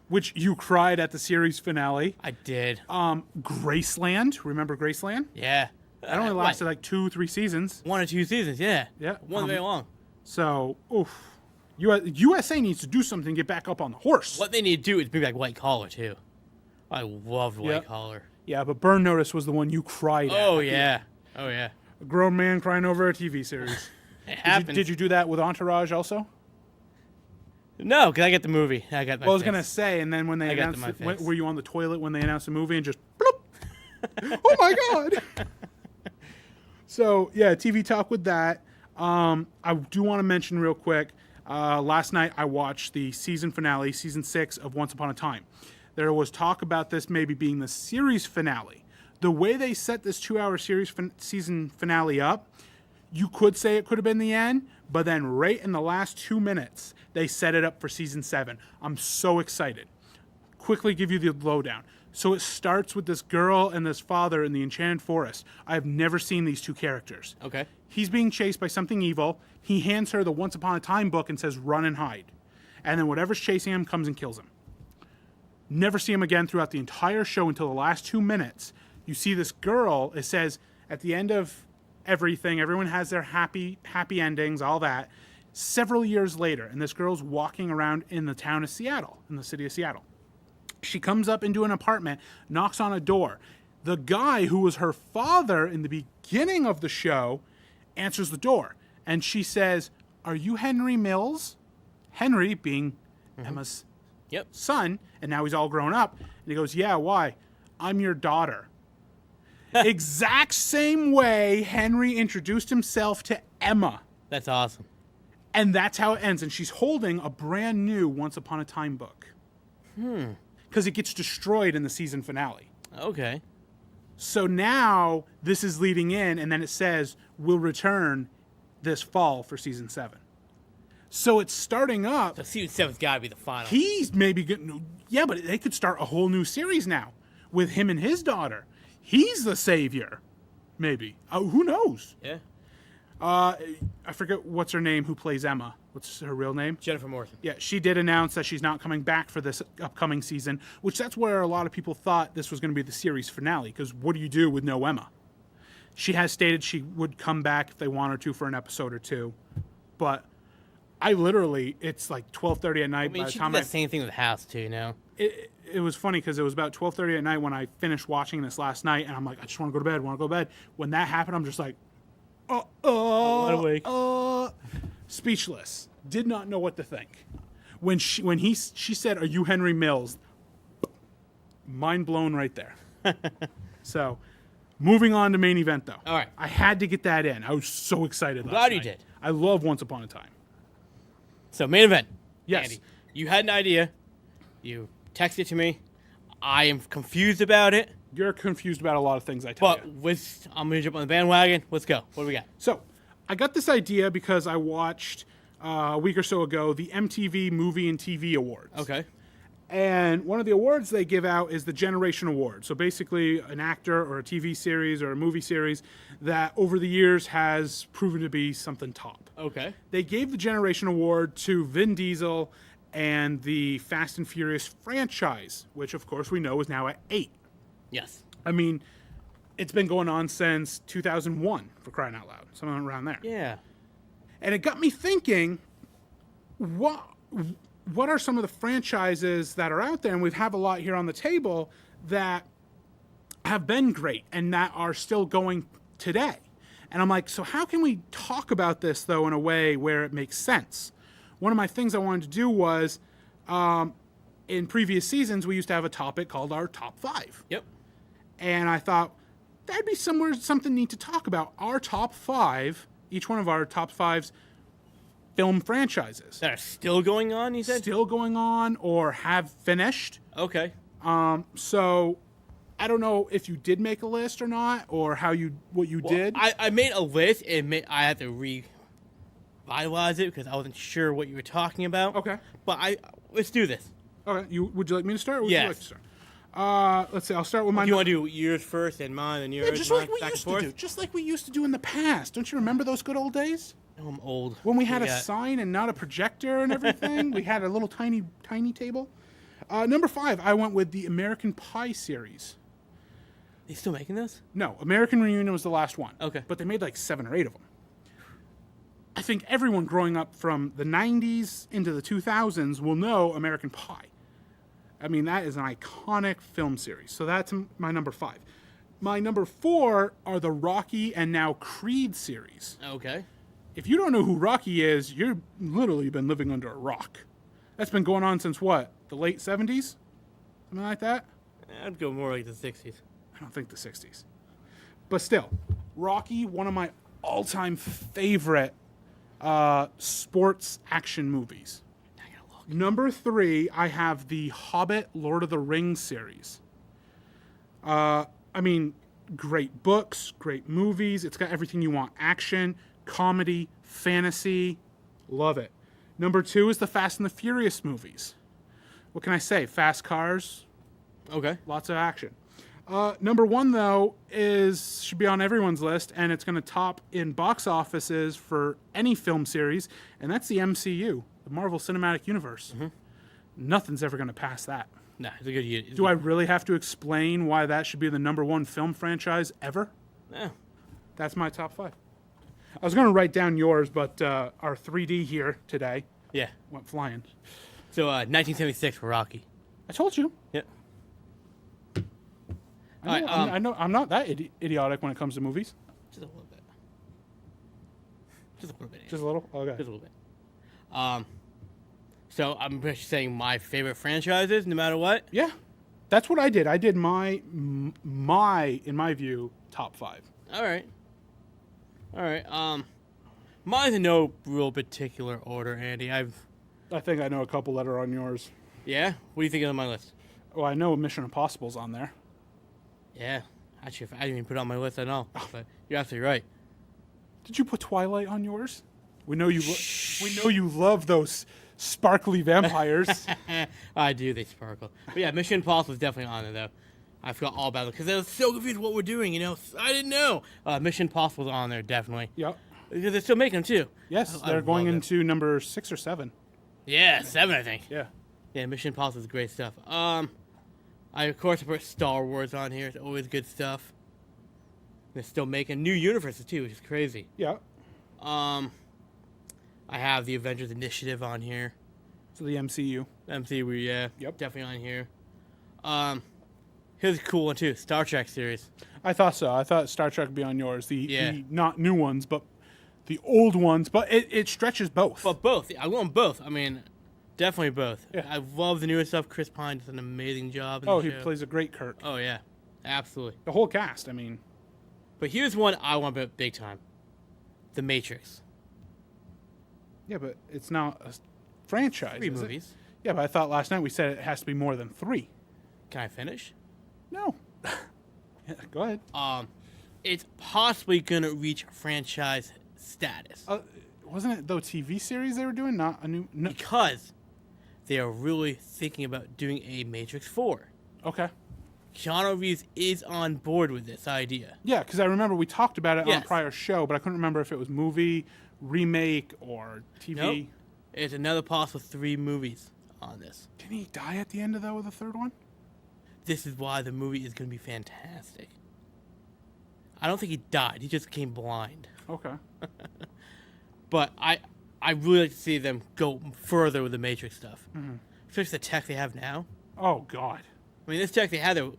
Which you cried at the series finale.
I did.
Graceland. Remember Graceland?
Yeah.
That only lasted like 2-3 seasons.
1 or 2 seasons, yeah.
Yeah.
One very long.
So, USA needs to do something to get back up on the horse.
What they need to do is bring back White Collar, too. I loved White Collar.
Yeah, but Burn Notice was the one you cried at.
Oh, yeah. Oh, yeah.
A grown man crying over a TV series.
It happened.
Did you do that with Entourage also?
No, because I get the movie. I got my
I was going to say, and then when they announced it, were you on the toilet when they announced the movie and just bloop? Oh, my God. So, yeah, TV talk with that. I do want to mention real quick, last night I watched the season finale, season 6 of Once Upon a Time. There was talk about this maybe being the series finale. The way they set this 2-hour season finale up, you could say it could have been the end, but then right in the last 2 minutes, they set it up for season 7. I'm so excited. Quickly give you the lowdown. So it starts with this girl and this father in the Enchanted Forest. I've never seen these two characters.
Okay.
He's being chased by something evil. He hands her the Once Upon a Time book and says, run and hide. And then whatever's chasing him comes and kills him. Never see him again throughout the entire show until the last 2 minutes. You see this girl, it says, at the end of everything, everyone has their happy endings, all that. Several years later, and this girl's walking around in the town of Seattle, in the city of Seattle. She comes up into an apartment, knocks on a door. The guy who was her father in the beginning of the show answers the door. And she says, are you Henry Mills? Henry being Emma's son, and now he's all grown up. And he goes, yeah, why? I'm your daughter. Exact same way Henry introduced himself to Emma.
That's awesome.
And that's how it ends. And she's holding a brand new Once Upon a Time book. Because it gets destroyed in the season finale.
Okay.
So now this is leading in, and then it says, we'll return this fall for season 7. So it's starting up.
So season 7's got to be the final.
He's maybe getting, yeah, but they could start a whole new series now with him and his daughter. He's the savior, maybe. Who knows?
Yeah.
I forget what's her name who plays Emma. What's her real name?
Jennifer Morrison.
Yeah, she did announce that she's not coming back for this upcoming season, which that's where a lot of people thought this was going to be the series finale, because what do you do with no Emma? She has stated she would come back if they want her to for an episode or two, but I literally, it's like 12:30 at night.
I mean, she did the same thing with House, too, you know?
It was funny because it was about 12:30 at night when I finished watching this last night, and I'm like, I just want to go to bed, When that happened, I'm just like, speechless. Did not know what to think. When she said, are you Henry Mills? Mind blown right there. So, moving on to main event, though.
All right.
I had to get that in. I was so excited last
Glad
night.
you did.
I love Once Upon a Time.
So, main event.
Yes.
Andy, you had an idea. You texted it to me. I am confused about it.
You're confused about a lot of things I tell you.
I'm going to jump on the bandwagon. Let's go. What do we got?
So, I got this idea because I watched a week or so ago, the MTV Movie and TV Awards.
Okay.
And one of the awards they give out is the Generation Award. So basically, an actor or a TV series or a movie series that over the years has proven to be something top.
Okay.
They gave the Generation Award to Vin Diesel and the Fast and Furious franchise, which of course we know is now at 8.
Yes.
I mean, it's been going on since 2001, for crying out loud. Something around there.
Yeah.
And it got me thinking, what are some of the franchises that are out there, and we have a lot here on the table, that have been great and that are still going today? And I'm like, so how can we talk about this, though, in a way where it makes sense? One of my things I wanted to do was, in previous seasons, we used to have a topic called our top 5.
Yep.
And I thought, that'd be something neat to talk about. Our top 5, each one of our top 5's film franchises.
That are still going on, you said?
Still going on or have finished.
Okay.
So I don't know if you did make a list or not, or what you did.
I made a list, and I had to revitalize it because I wasn't sure what you were talking about.
Okay.
But let's do this.
Okay. Would you like me to start? Or would
Yes.
you like to start? Let's see. I'll start with my.
You want to do yours first and mine and yours?
Yeah, just
mine,
like we
back
used
and
to
forth?
do. Just like we used to do in the past. Don't you remember those good old days?
Oh, I'm old.
When we had a
Yeah.
sign and not a projector and everything. We had a little tiny table. Number 5, I went with the American Pie series.
They still making this?
No, American Reunion was the last one.
Okay.
But they made like 7 or 8 of them. I think everyone growing up from the 90s into the 2000s will know American Pie. I mean, that is an iconic film series. So that's my number 5. My number 4 are the Rocky and now Creed series.
Okay.
If you don't know who Rocky is, you've literally been living under a rock. That's been going on since what? The late 70s? Something like that?
I'd go more like the 60s.
I don't think the 60s. But still, Rocky, one of my all-time favorite sports action movies.
I gotta look.
Number 3, I have the Hobbit, Lord of the Rings series. I mean, great books, great movies. It's got everything you want. Action, comedy, fantasy. Love it. Number 2 is the Fast and the Furious movies. What can I say? Fast cars,
Okay.
lots of action. Number 1, though, should be on everyone's list, and it's going to top in box offices for any film series, and that's the MCU, the Marvel Cinematic Universe. Mm-hmm. Nothing's ever going to pass that.
Nah, it's a good year.
Do I really have to explain why that should be the number 1 film franchise ever?
No.
That's my top 5. I was going to write down yours, but our 3D here today
Yeah.
went flying.
So 1976 for Rocky.
I told you.
Yep.
I know I'm not that idiotic when it comes to movies.
Just a little bit. Just a little bit.
Just a little? Okay.
Just a little bit. So I'm just saying my favorite franchises, no matter what.
Yeah. That's what I did. I did my in my view, top 5.
All right. Mine's in no real particular order, Andy.
I think I know a couple that are on yours.
Yeah? What do you think of my list?
Well, I know Mission Impossible's on there.
Yeah. Actually, I didn't even put it on my list at all. But you're absolutely right.
Did you put Twilight on yours? We know you love those sparkly vampires.
I do, they sparkle. But yeah, Mission Impossible is definitely on there, though. I forgot all about it because I was so confused what we're doing, you know? I didn't know. Mission Impossible's on there, definitely.
Yep.
Because they're still making them, too.
Yes,
I
they're going
love it.
into number 6 or 7.
Yeah, 7, I think.
Yeah.
Yeah, Mission Impossible is great stuff. I of course put Star Wars on here. It's always good stuff. They're still making new universes too, which is crazy.
Yeah.
I have the Avengers Initiative on here.
So the MCU.
MCU, yeah.
Yep.
Definitely on here. Here's a cool one too. Star Trek series.
I thought so. I thought Star Trek would be on yours.
Yeah.
The not new ones, but the old ones. But it stretches both.
But both. I want both. I mean, definitely both.
Yeah.
I love the newer stuff. Chris Pine does an amazing job in
oh,
the
he
show.
plays a great Kirk.
Oh yeah, absolutely.
The whole cast. I mean,
But here's one I want to put big time. The Matrix.
yeah, but it's not a franchise.
3
is it?
movies.
Yeah, but I thought last night we said it has to be more than 3.
Can I finish?
No. Yeah, go ahead.
It's possibly gonna reach franchise status.
Wasn't it, though, TV series they were doing? Not a new... No.
Because they are really thinking about doing a Matrix 4.
Okay.
Keanu Reeves is on board with this idea.
Yeah, because I remember we talked about it on
Yes.
a prior show, but I couldn't remember if it was movie, remake, or TV.
Nope. It's another possible 3 movies on this.
Didn't he die at the end of the third one?
This is why the movie is going to be fantastic. I don't think he died. He just became blind.
Okay.
But I really like to see them go further with the Matrix stuff.
Mm-hmm.
Especially the tech they have now.
Oh, God.
I mean, this tech they had, the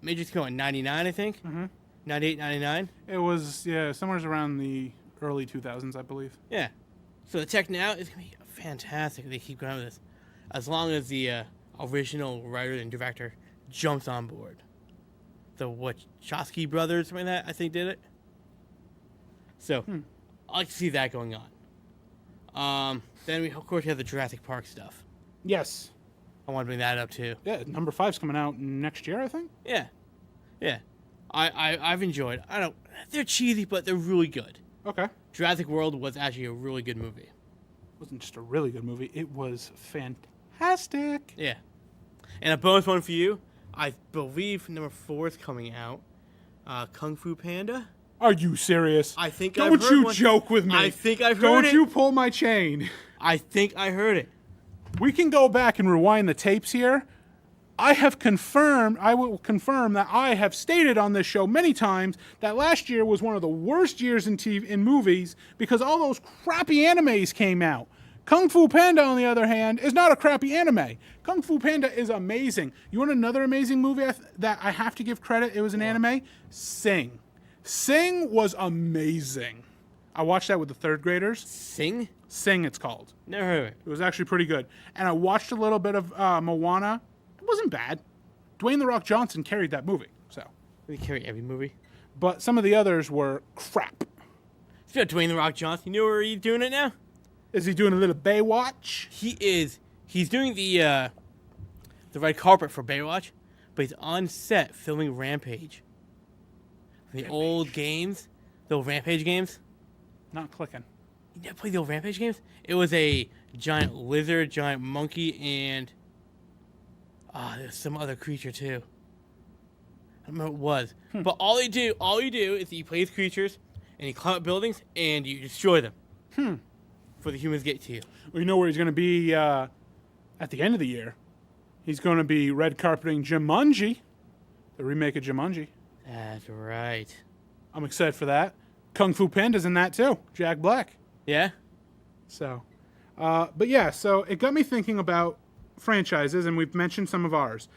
Matrix came out in 99, I think.
Mm-hmm.
98, 99.
It was, yeah, somewhere around the early 2000s, I believe.
Yeah. So the tech now is going to be fantastic if they keep going with this. As long as the original writer and director jumps on board. The Wachowski brothers, something like that, I think did it. So, I like to see that going on. Then we, of course, have the Jurassic Park stuff.
Yes.
I want to bring that up too.
Yeah, number 5's coming out next year, I think.
Yeah. I've enjoyed. They're cheesy, but they're really good.
Okay.
Jurassic World was actually a really good movie.
It wasn't just a really good movie. It was fantastic.
Yeah. And a bonus one for you. I believe number 4 is coming out. Kung Fu Panda.
Are you serious?
I think
Don't
I've heard
you
one.
joke with me.
I think I've heard it.
Don't you pull my chain.
I think I heard it.
We can go back and rewind the tapes here. I will confirm that I have stated on this show many times that last year was one of the worst years in movies because all those crappy animes came out. Kung Fu Panda, on the other hand, is not a crappy anime. Kung Fu Panda is amazing. You want another amazing movie that I have to give credit? It was an anime? Sing. Sing was amazing. I watched that with the third graders.
Sing?
Sing, it's called.
Never heard of it.
It was actually pretty good. And I watched a little bit of Moana. It wasn't bad. Dwayne "The Rock" Johnson carried that movie. So,
They carry every movie.
but some of the others were crap.
Speaking of Dwayne "The Rock" Johnson, you know where he's doing it now?
Is he doing a little Baywatch?
He is. He's doing the red carpet for Baywatch, but he's on set filming Rampage. The old games, the old Rampage games.
Not clicking.
You never played the old Rampage games? It was a giant lizard, giant monkey, and there's some other creature too. I don't remember what it was. But all you do is you play as creatures, and you climb up buildings, and you destroy them. Before the humans get to you.
Well, you know where he's going to be at the end of the year? He's going to be red carpeting Jumanji, the remake of Jumanji.
That's right.
I'm excited for that. Kung Fu Panda's in that too. Jack Black.
Yeah?
So, but yeah, so it got me thinking about franchises, and we've mentioned some of ours.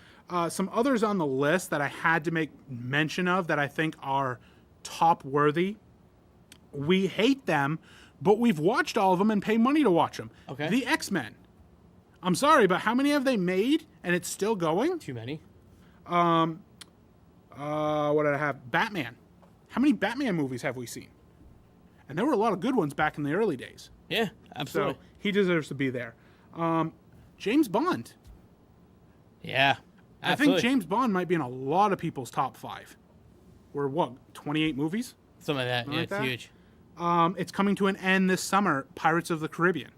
Some others on the list that I had to make mention of that I think are top worthy. We hate them, but we've watched all of them and pay money to watch them.
Okay.
The X-Men. I'm sorry, but how many have they made and it's still going?
Too many.
What did I have? Batman. How many Batman movies have we seen? And there were a lot of good ones back in the early days.
Yeah, absolutely.
So he deserves to be there. James Bond.
Yeah, absolutely.
I think James Bond might be in a lot of people's top 5. We're what, 28 movies?
Something like that.
Something
Yeah,
like
it's
that?
huge.
It's coming to an end this summer. Pirates of the Caribbean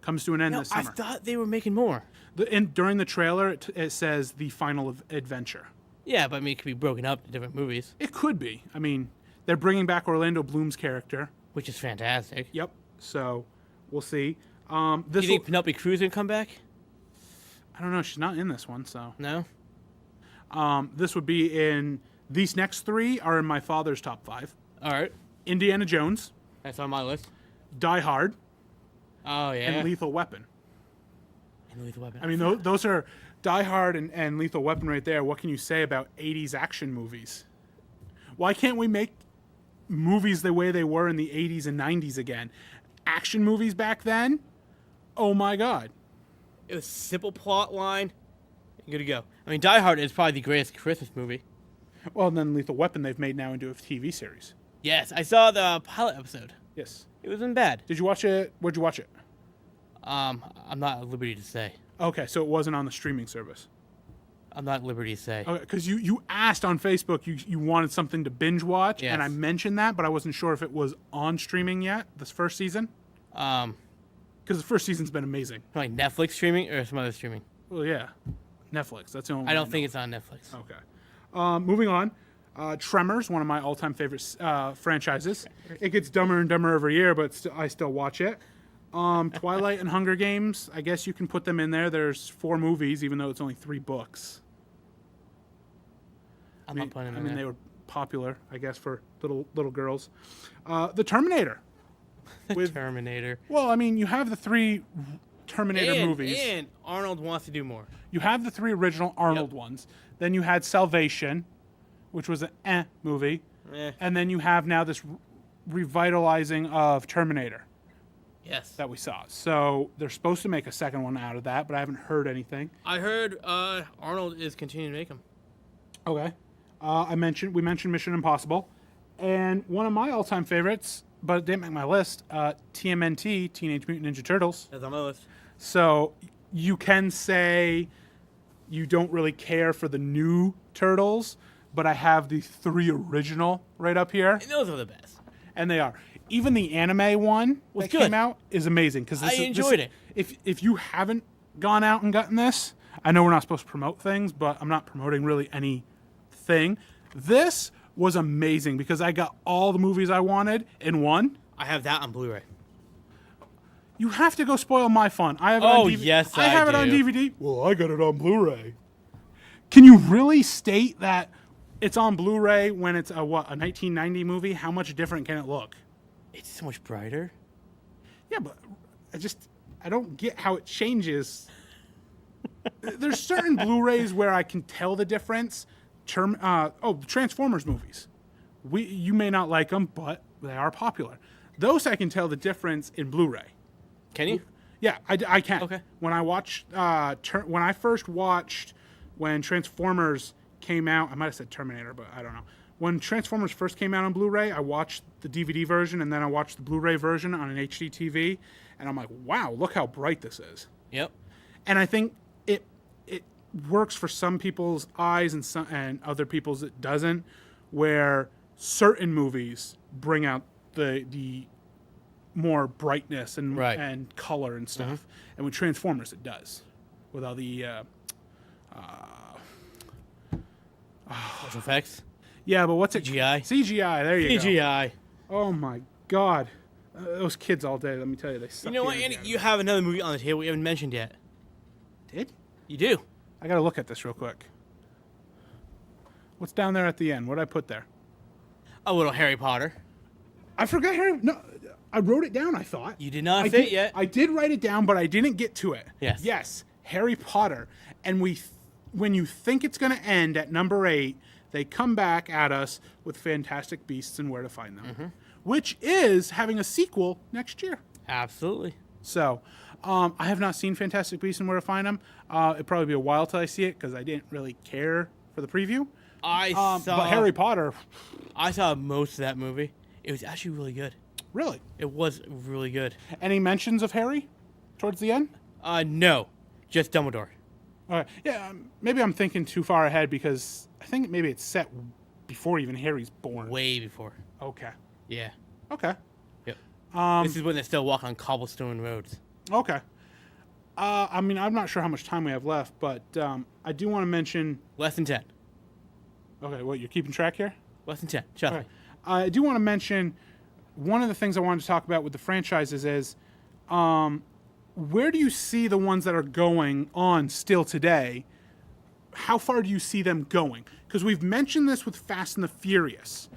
comes to an end
No,
this
I
summer.
thought they were making more.
During the trailer, it says the final adventure.
Yeah, but I mean, it could be broken up into different movies,
It could be. I mean, they're bringing back Orlando Bloom's character.
which is fantastic.
Yep. So we'll see.
Do you think Penelope Cruz can come back?
I don't know. She's not in this one, so
No?
this would be in. These next 3 are in my father's top 5.
All right.
Indiana Jones,
That's on my list.
Die Hard,
Oh, yeah.
and Lethal Weapon.
And Lethal Weapon.
I mean, those are Die Hard and Lethal Weapon right there. What can you say about 80s action movies? Why can't we make movies the way they were in the 80s and 90s again? Action movies back then? Oh my God.
It was a simple plot line. Good to go. I mean, Die Hard is probably the greatest Christmas movie.
Well, and then Lethal Weapon they've made now into a TV series.
Yes, I saw the pilot episode.
Yes.
It wasn't bad.
Did you watch it? Where'd you watch it?
I'm not at liberty to say.
Okay, so it wasn't on the streaming service.
I'm not at liberty to say.
Okay, because you asked on Facebook you wanted something to binge watch,
Yes.
and I mentioned that, but I wasn't sure if it was on streaming yet, this first season. Because the first season's been amazing.
Like Netflix streaming or some other streaming?
Well, yeah. Netflix. That's the only one
I don't think it's on Netflix.
Okay. Moving on. Tremors, one of my all-time favorite franchises. It gets dumber and dumber every year, but I still watch it. Twilight and Hunger Games, I guess you can put them in there. There's 4 movies, even though it's only 3 books.
I'm not putting them in
I mean,
there.
they were popular, I guess, for little girls. The Terminator.
Terminator.
Well, I mean, you have the 3 Terminator movies.
And Arnold wants to do more.
You have the 3 original Arnold ones. Then you had Salvation, which was an movie. And then you have now this revitalizing of Terminator.
Yes.
That we saw. So they're supposed to make a second one out of that, but I haven't heard anything.
I heard Arnold is continuing to make them.
Okay. We mentioned Mission Impossible. And one of my all-time favorites, but it didn't make my list, TMNT, Teenage Mutant Ninja Turtles.
That's on my list.
So you can say you don't really care for the new Turtles, but I have the 3 original right up here.
And those are the best.
And they are. Even the anime one that came out is amazing.
I enjoyed it.
If you haven't gone out and gotten this, I know we're not supposed to promote things, but I'm not promoting really anything. This was amazing because I got all the movies I wanted in one.
I have that on Blu-ray.
You have to go spoil my fun. I have it on DVD.
Yes,
I have
do.
it on DVD. Well, I got it on Blu-ray. Can you really state that it's on Blu-ray when it's a 1990 movie? How much different can it look?
It's so much brighter.
Yeah, but I don't get how it changes. There's certain Blu-rays where I can tell the difference. Transformers movies. You may not like them, but they are popular. Those I can tell the difference in Blu-ray.
Can you?
Yeah, I can.
Okay.
When I watched, when I first watched when Transformers came out, I might have said Terminator, but I don't know. When Transformers first came out on Blu-ray, I watched the DVD version, and then I watched the Blu-ray version on an HD TV, and I'm like, wow, look how bright this is.
Yep.
And I think it works for some people's eyes and other people's it doesn't, where certain movies bring out the more brightness and color and stuff. Mm-hmm. And with Transformers, it does. With all the
special effects.
Yeah, but what's
CGI?
it? CGI. There you go.
CGI.
Oh my God, those kids all day. Let me tell you, they suck.
You know what, Andy? You have another movie on the table we haven't mentioned yet.
Did?
You do.
I gotta look at this real quick. What's down there at the end? What did I put there?
A little Harry Potter.
I forgot Harry. No, I wrote it down. I thought
you did not fit yet.
I did write it down, but I didn't get to it.
Yes.
Yes. Harry Potter, and when you think it's gonna end at number 8. They come back at us with Fantastic Beasts and Where to Find Them, which is having a sequel next year.
Absolutely.
So, I have not seen Fantastic Beasts and Where to Find Them. It'll probably be a while till I see it because I didn't really care for the preview. But Harry Potter.
I saw most of that movie. It was actually really good.
Really?
It was really good.
Any mentions of Harry towards the end?
No. Just Dumbledore.
All right. Yeah, maybe I'm thinking too far ahead because I think maybe it's set before even Harry's born.
Way before.
Okay.
Yeah.
Okay.
Yep. This is when they still walk on cobblestone roads.
Okay. I mean, I'm not sure how much time we have left, but I do want to mention...
Less than 10.
Okay, what, you're keeping track here?
Less than 10. Trust me.
I do want to mention one of the things I wanted to talk about with the franchises is where do you see the ones that are going on still today? How far do you see them going? Because we've mentioned this with Fast and the Furious.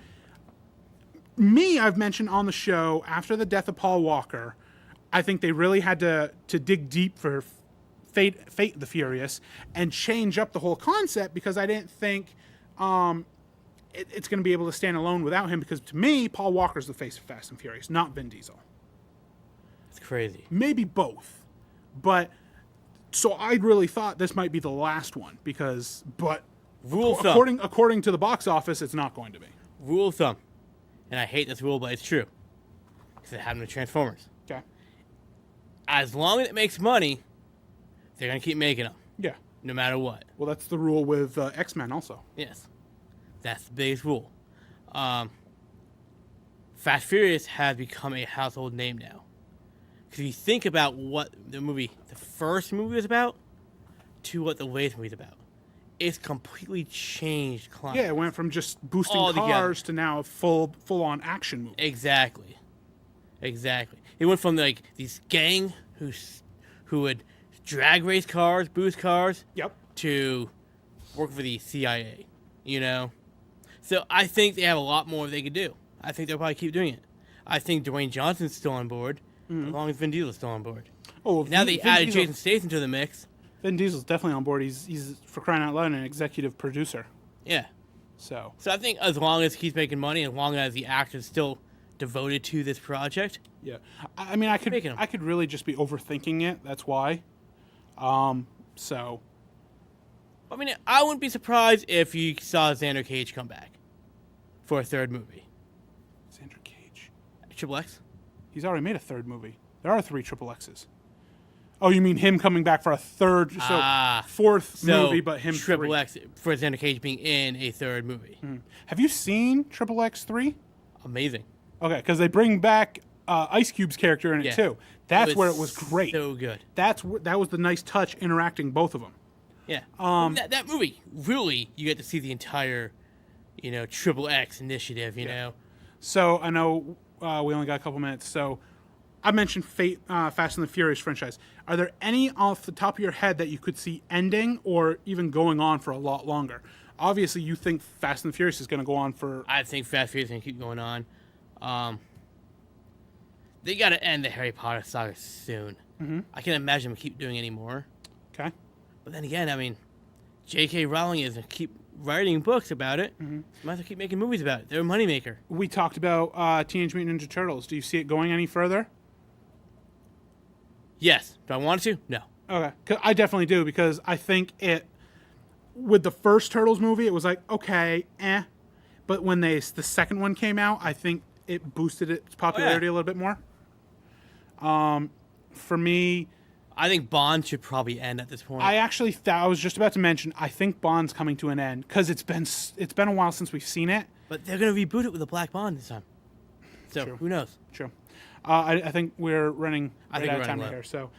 I've mentioned on the show, after the death of Paul Walker, I think they really had to dig deep for Fate the Furious and change up the whole concept because I didn't think it's going to be able to stand alone without him because to me, Paul Walker's the face of Fast and Furious, not Vin Diesel.
It's crazy.
Maybe both. But so I really thought this might be the last one
rule of thumb.
According to the box office, it's not going to be.
Rule of thumb. And I hate this rule, but it's true. Because it happened with Transformers.
Okay.
As long as it makes money, they're going to keep making them.
Yeah.
No matter what.
Well, that's the rule with X-Men also.
Yes. That's the biggest rule. Fast Furious has become a household name now. Because you think about what the first movie was about, to what the latest movie is about. It's completely changed climate.
Yeah, it went from just boosting
Altogether.
cars to now a full-on action movie.
Exactly. It went from like these gang who would drag race cars, boost cars,
Yep.
to work for the CIA. You know, so I think they have a lot more they could do. I think they'll probably keep doing it. I think Dwayne Johnson's still on board, as long as Vin Diesel's still on board.
Oh,
Now they added
Diesel,
Jason Statham to the mix.
Vin Diesel's definitely on board. He's for crying out loud an executive producer.
Yeah.
So
So I think as long as he's making money, as long as the actor's still devoted to this project,
yeah, I mean, I
Making 'em.
could really just be overthinking it. That's why. So
I mean, I wouldn't be surprised if you saw Xander Cage come back for a third movie.
Xander Cage,
Triple X?
he's already made a third movie. There are 3 Triple X's. Oh, you mean him coming back for a third, fourth movie, but him
Triple
3.
X for Xander Cage being in a third movie.
Have you seen Triple X 3?
Amazing.
Okay, because they bring back Ice Cube's character in it
Yeah.
too. That's where it was great.
So good.
That was the nice touch interacting both of them.
Yeah. That movie, really, you get to see the entire, Triple X initiative, you know?
So I know we only got a couple minutes. So I mentioned Fast and the Furious franchise. Are there any off the top of your head that you could see ending or even going on for a lot longer? Obviously, you think Fast and the Furious is going to go on for...
I think Fast and Furious is going to keep going on. They got to end the Harry Potter saga soon. I can't imagine them keep doing any more.
Okay.
But then again, I mean, J.K. Rowling is going to keep writing books about it. Might as well keep making movies about it. They're a moneymaker.
We talked about Teenage Mutant Ninja Turtles. Do you see it going any further?
Yes. Do I want it to? No.
Okay. 'Cause I definitely do, because I think with the first Turtles movie, it was like, okay, But when the second one came out, I think it boosted its popularity a little bit more. For me,
I think Bond should probably end at this point.
I was just about to mention, I think Bond's coming to an end, because it's been a while since we've seen it.
But they're going to reboot it with a Black Bond this time. So,
True.
who knows?
True. I think we're running
I think
out
we're
of time
running
here. So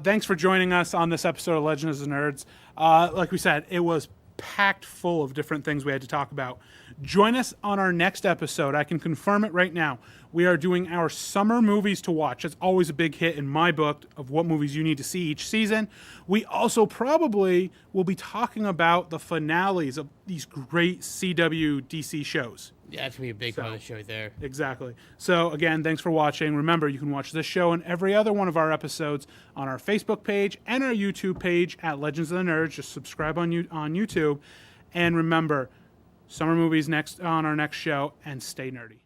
thanks for joining us on this episode of Legends of Nerds. Like we said, it was packed full of different things we had to talk about. Join us on our next episode. I can confirm it right now. We are doing our summer movies to watch. It's always a big hit in my book of what movies you need to see each season. We also probably will be talking about the finales of these great CW DC shows.
Yeah, that's going to be a big part of the show there.
Exactly. So, again, thanks for watching. Remember, you can watch this show and every other one of our episodes on our Facebook page and our YouTube page at Legends of the Nerds. Just subscribe on YouTube. And remember, summer movies next on our next show, and stay nerdy.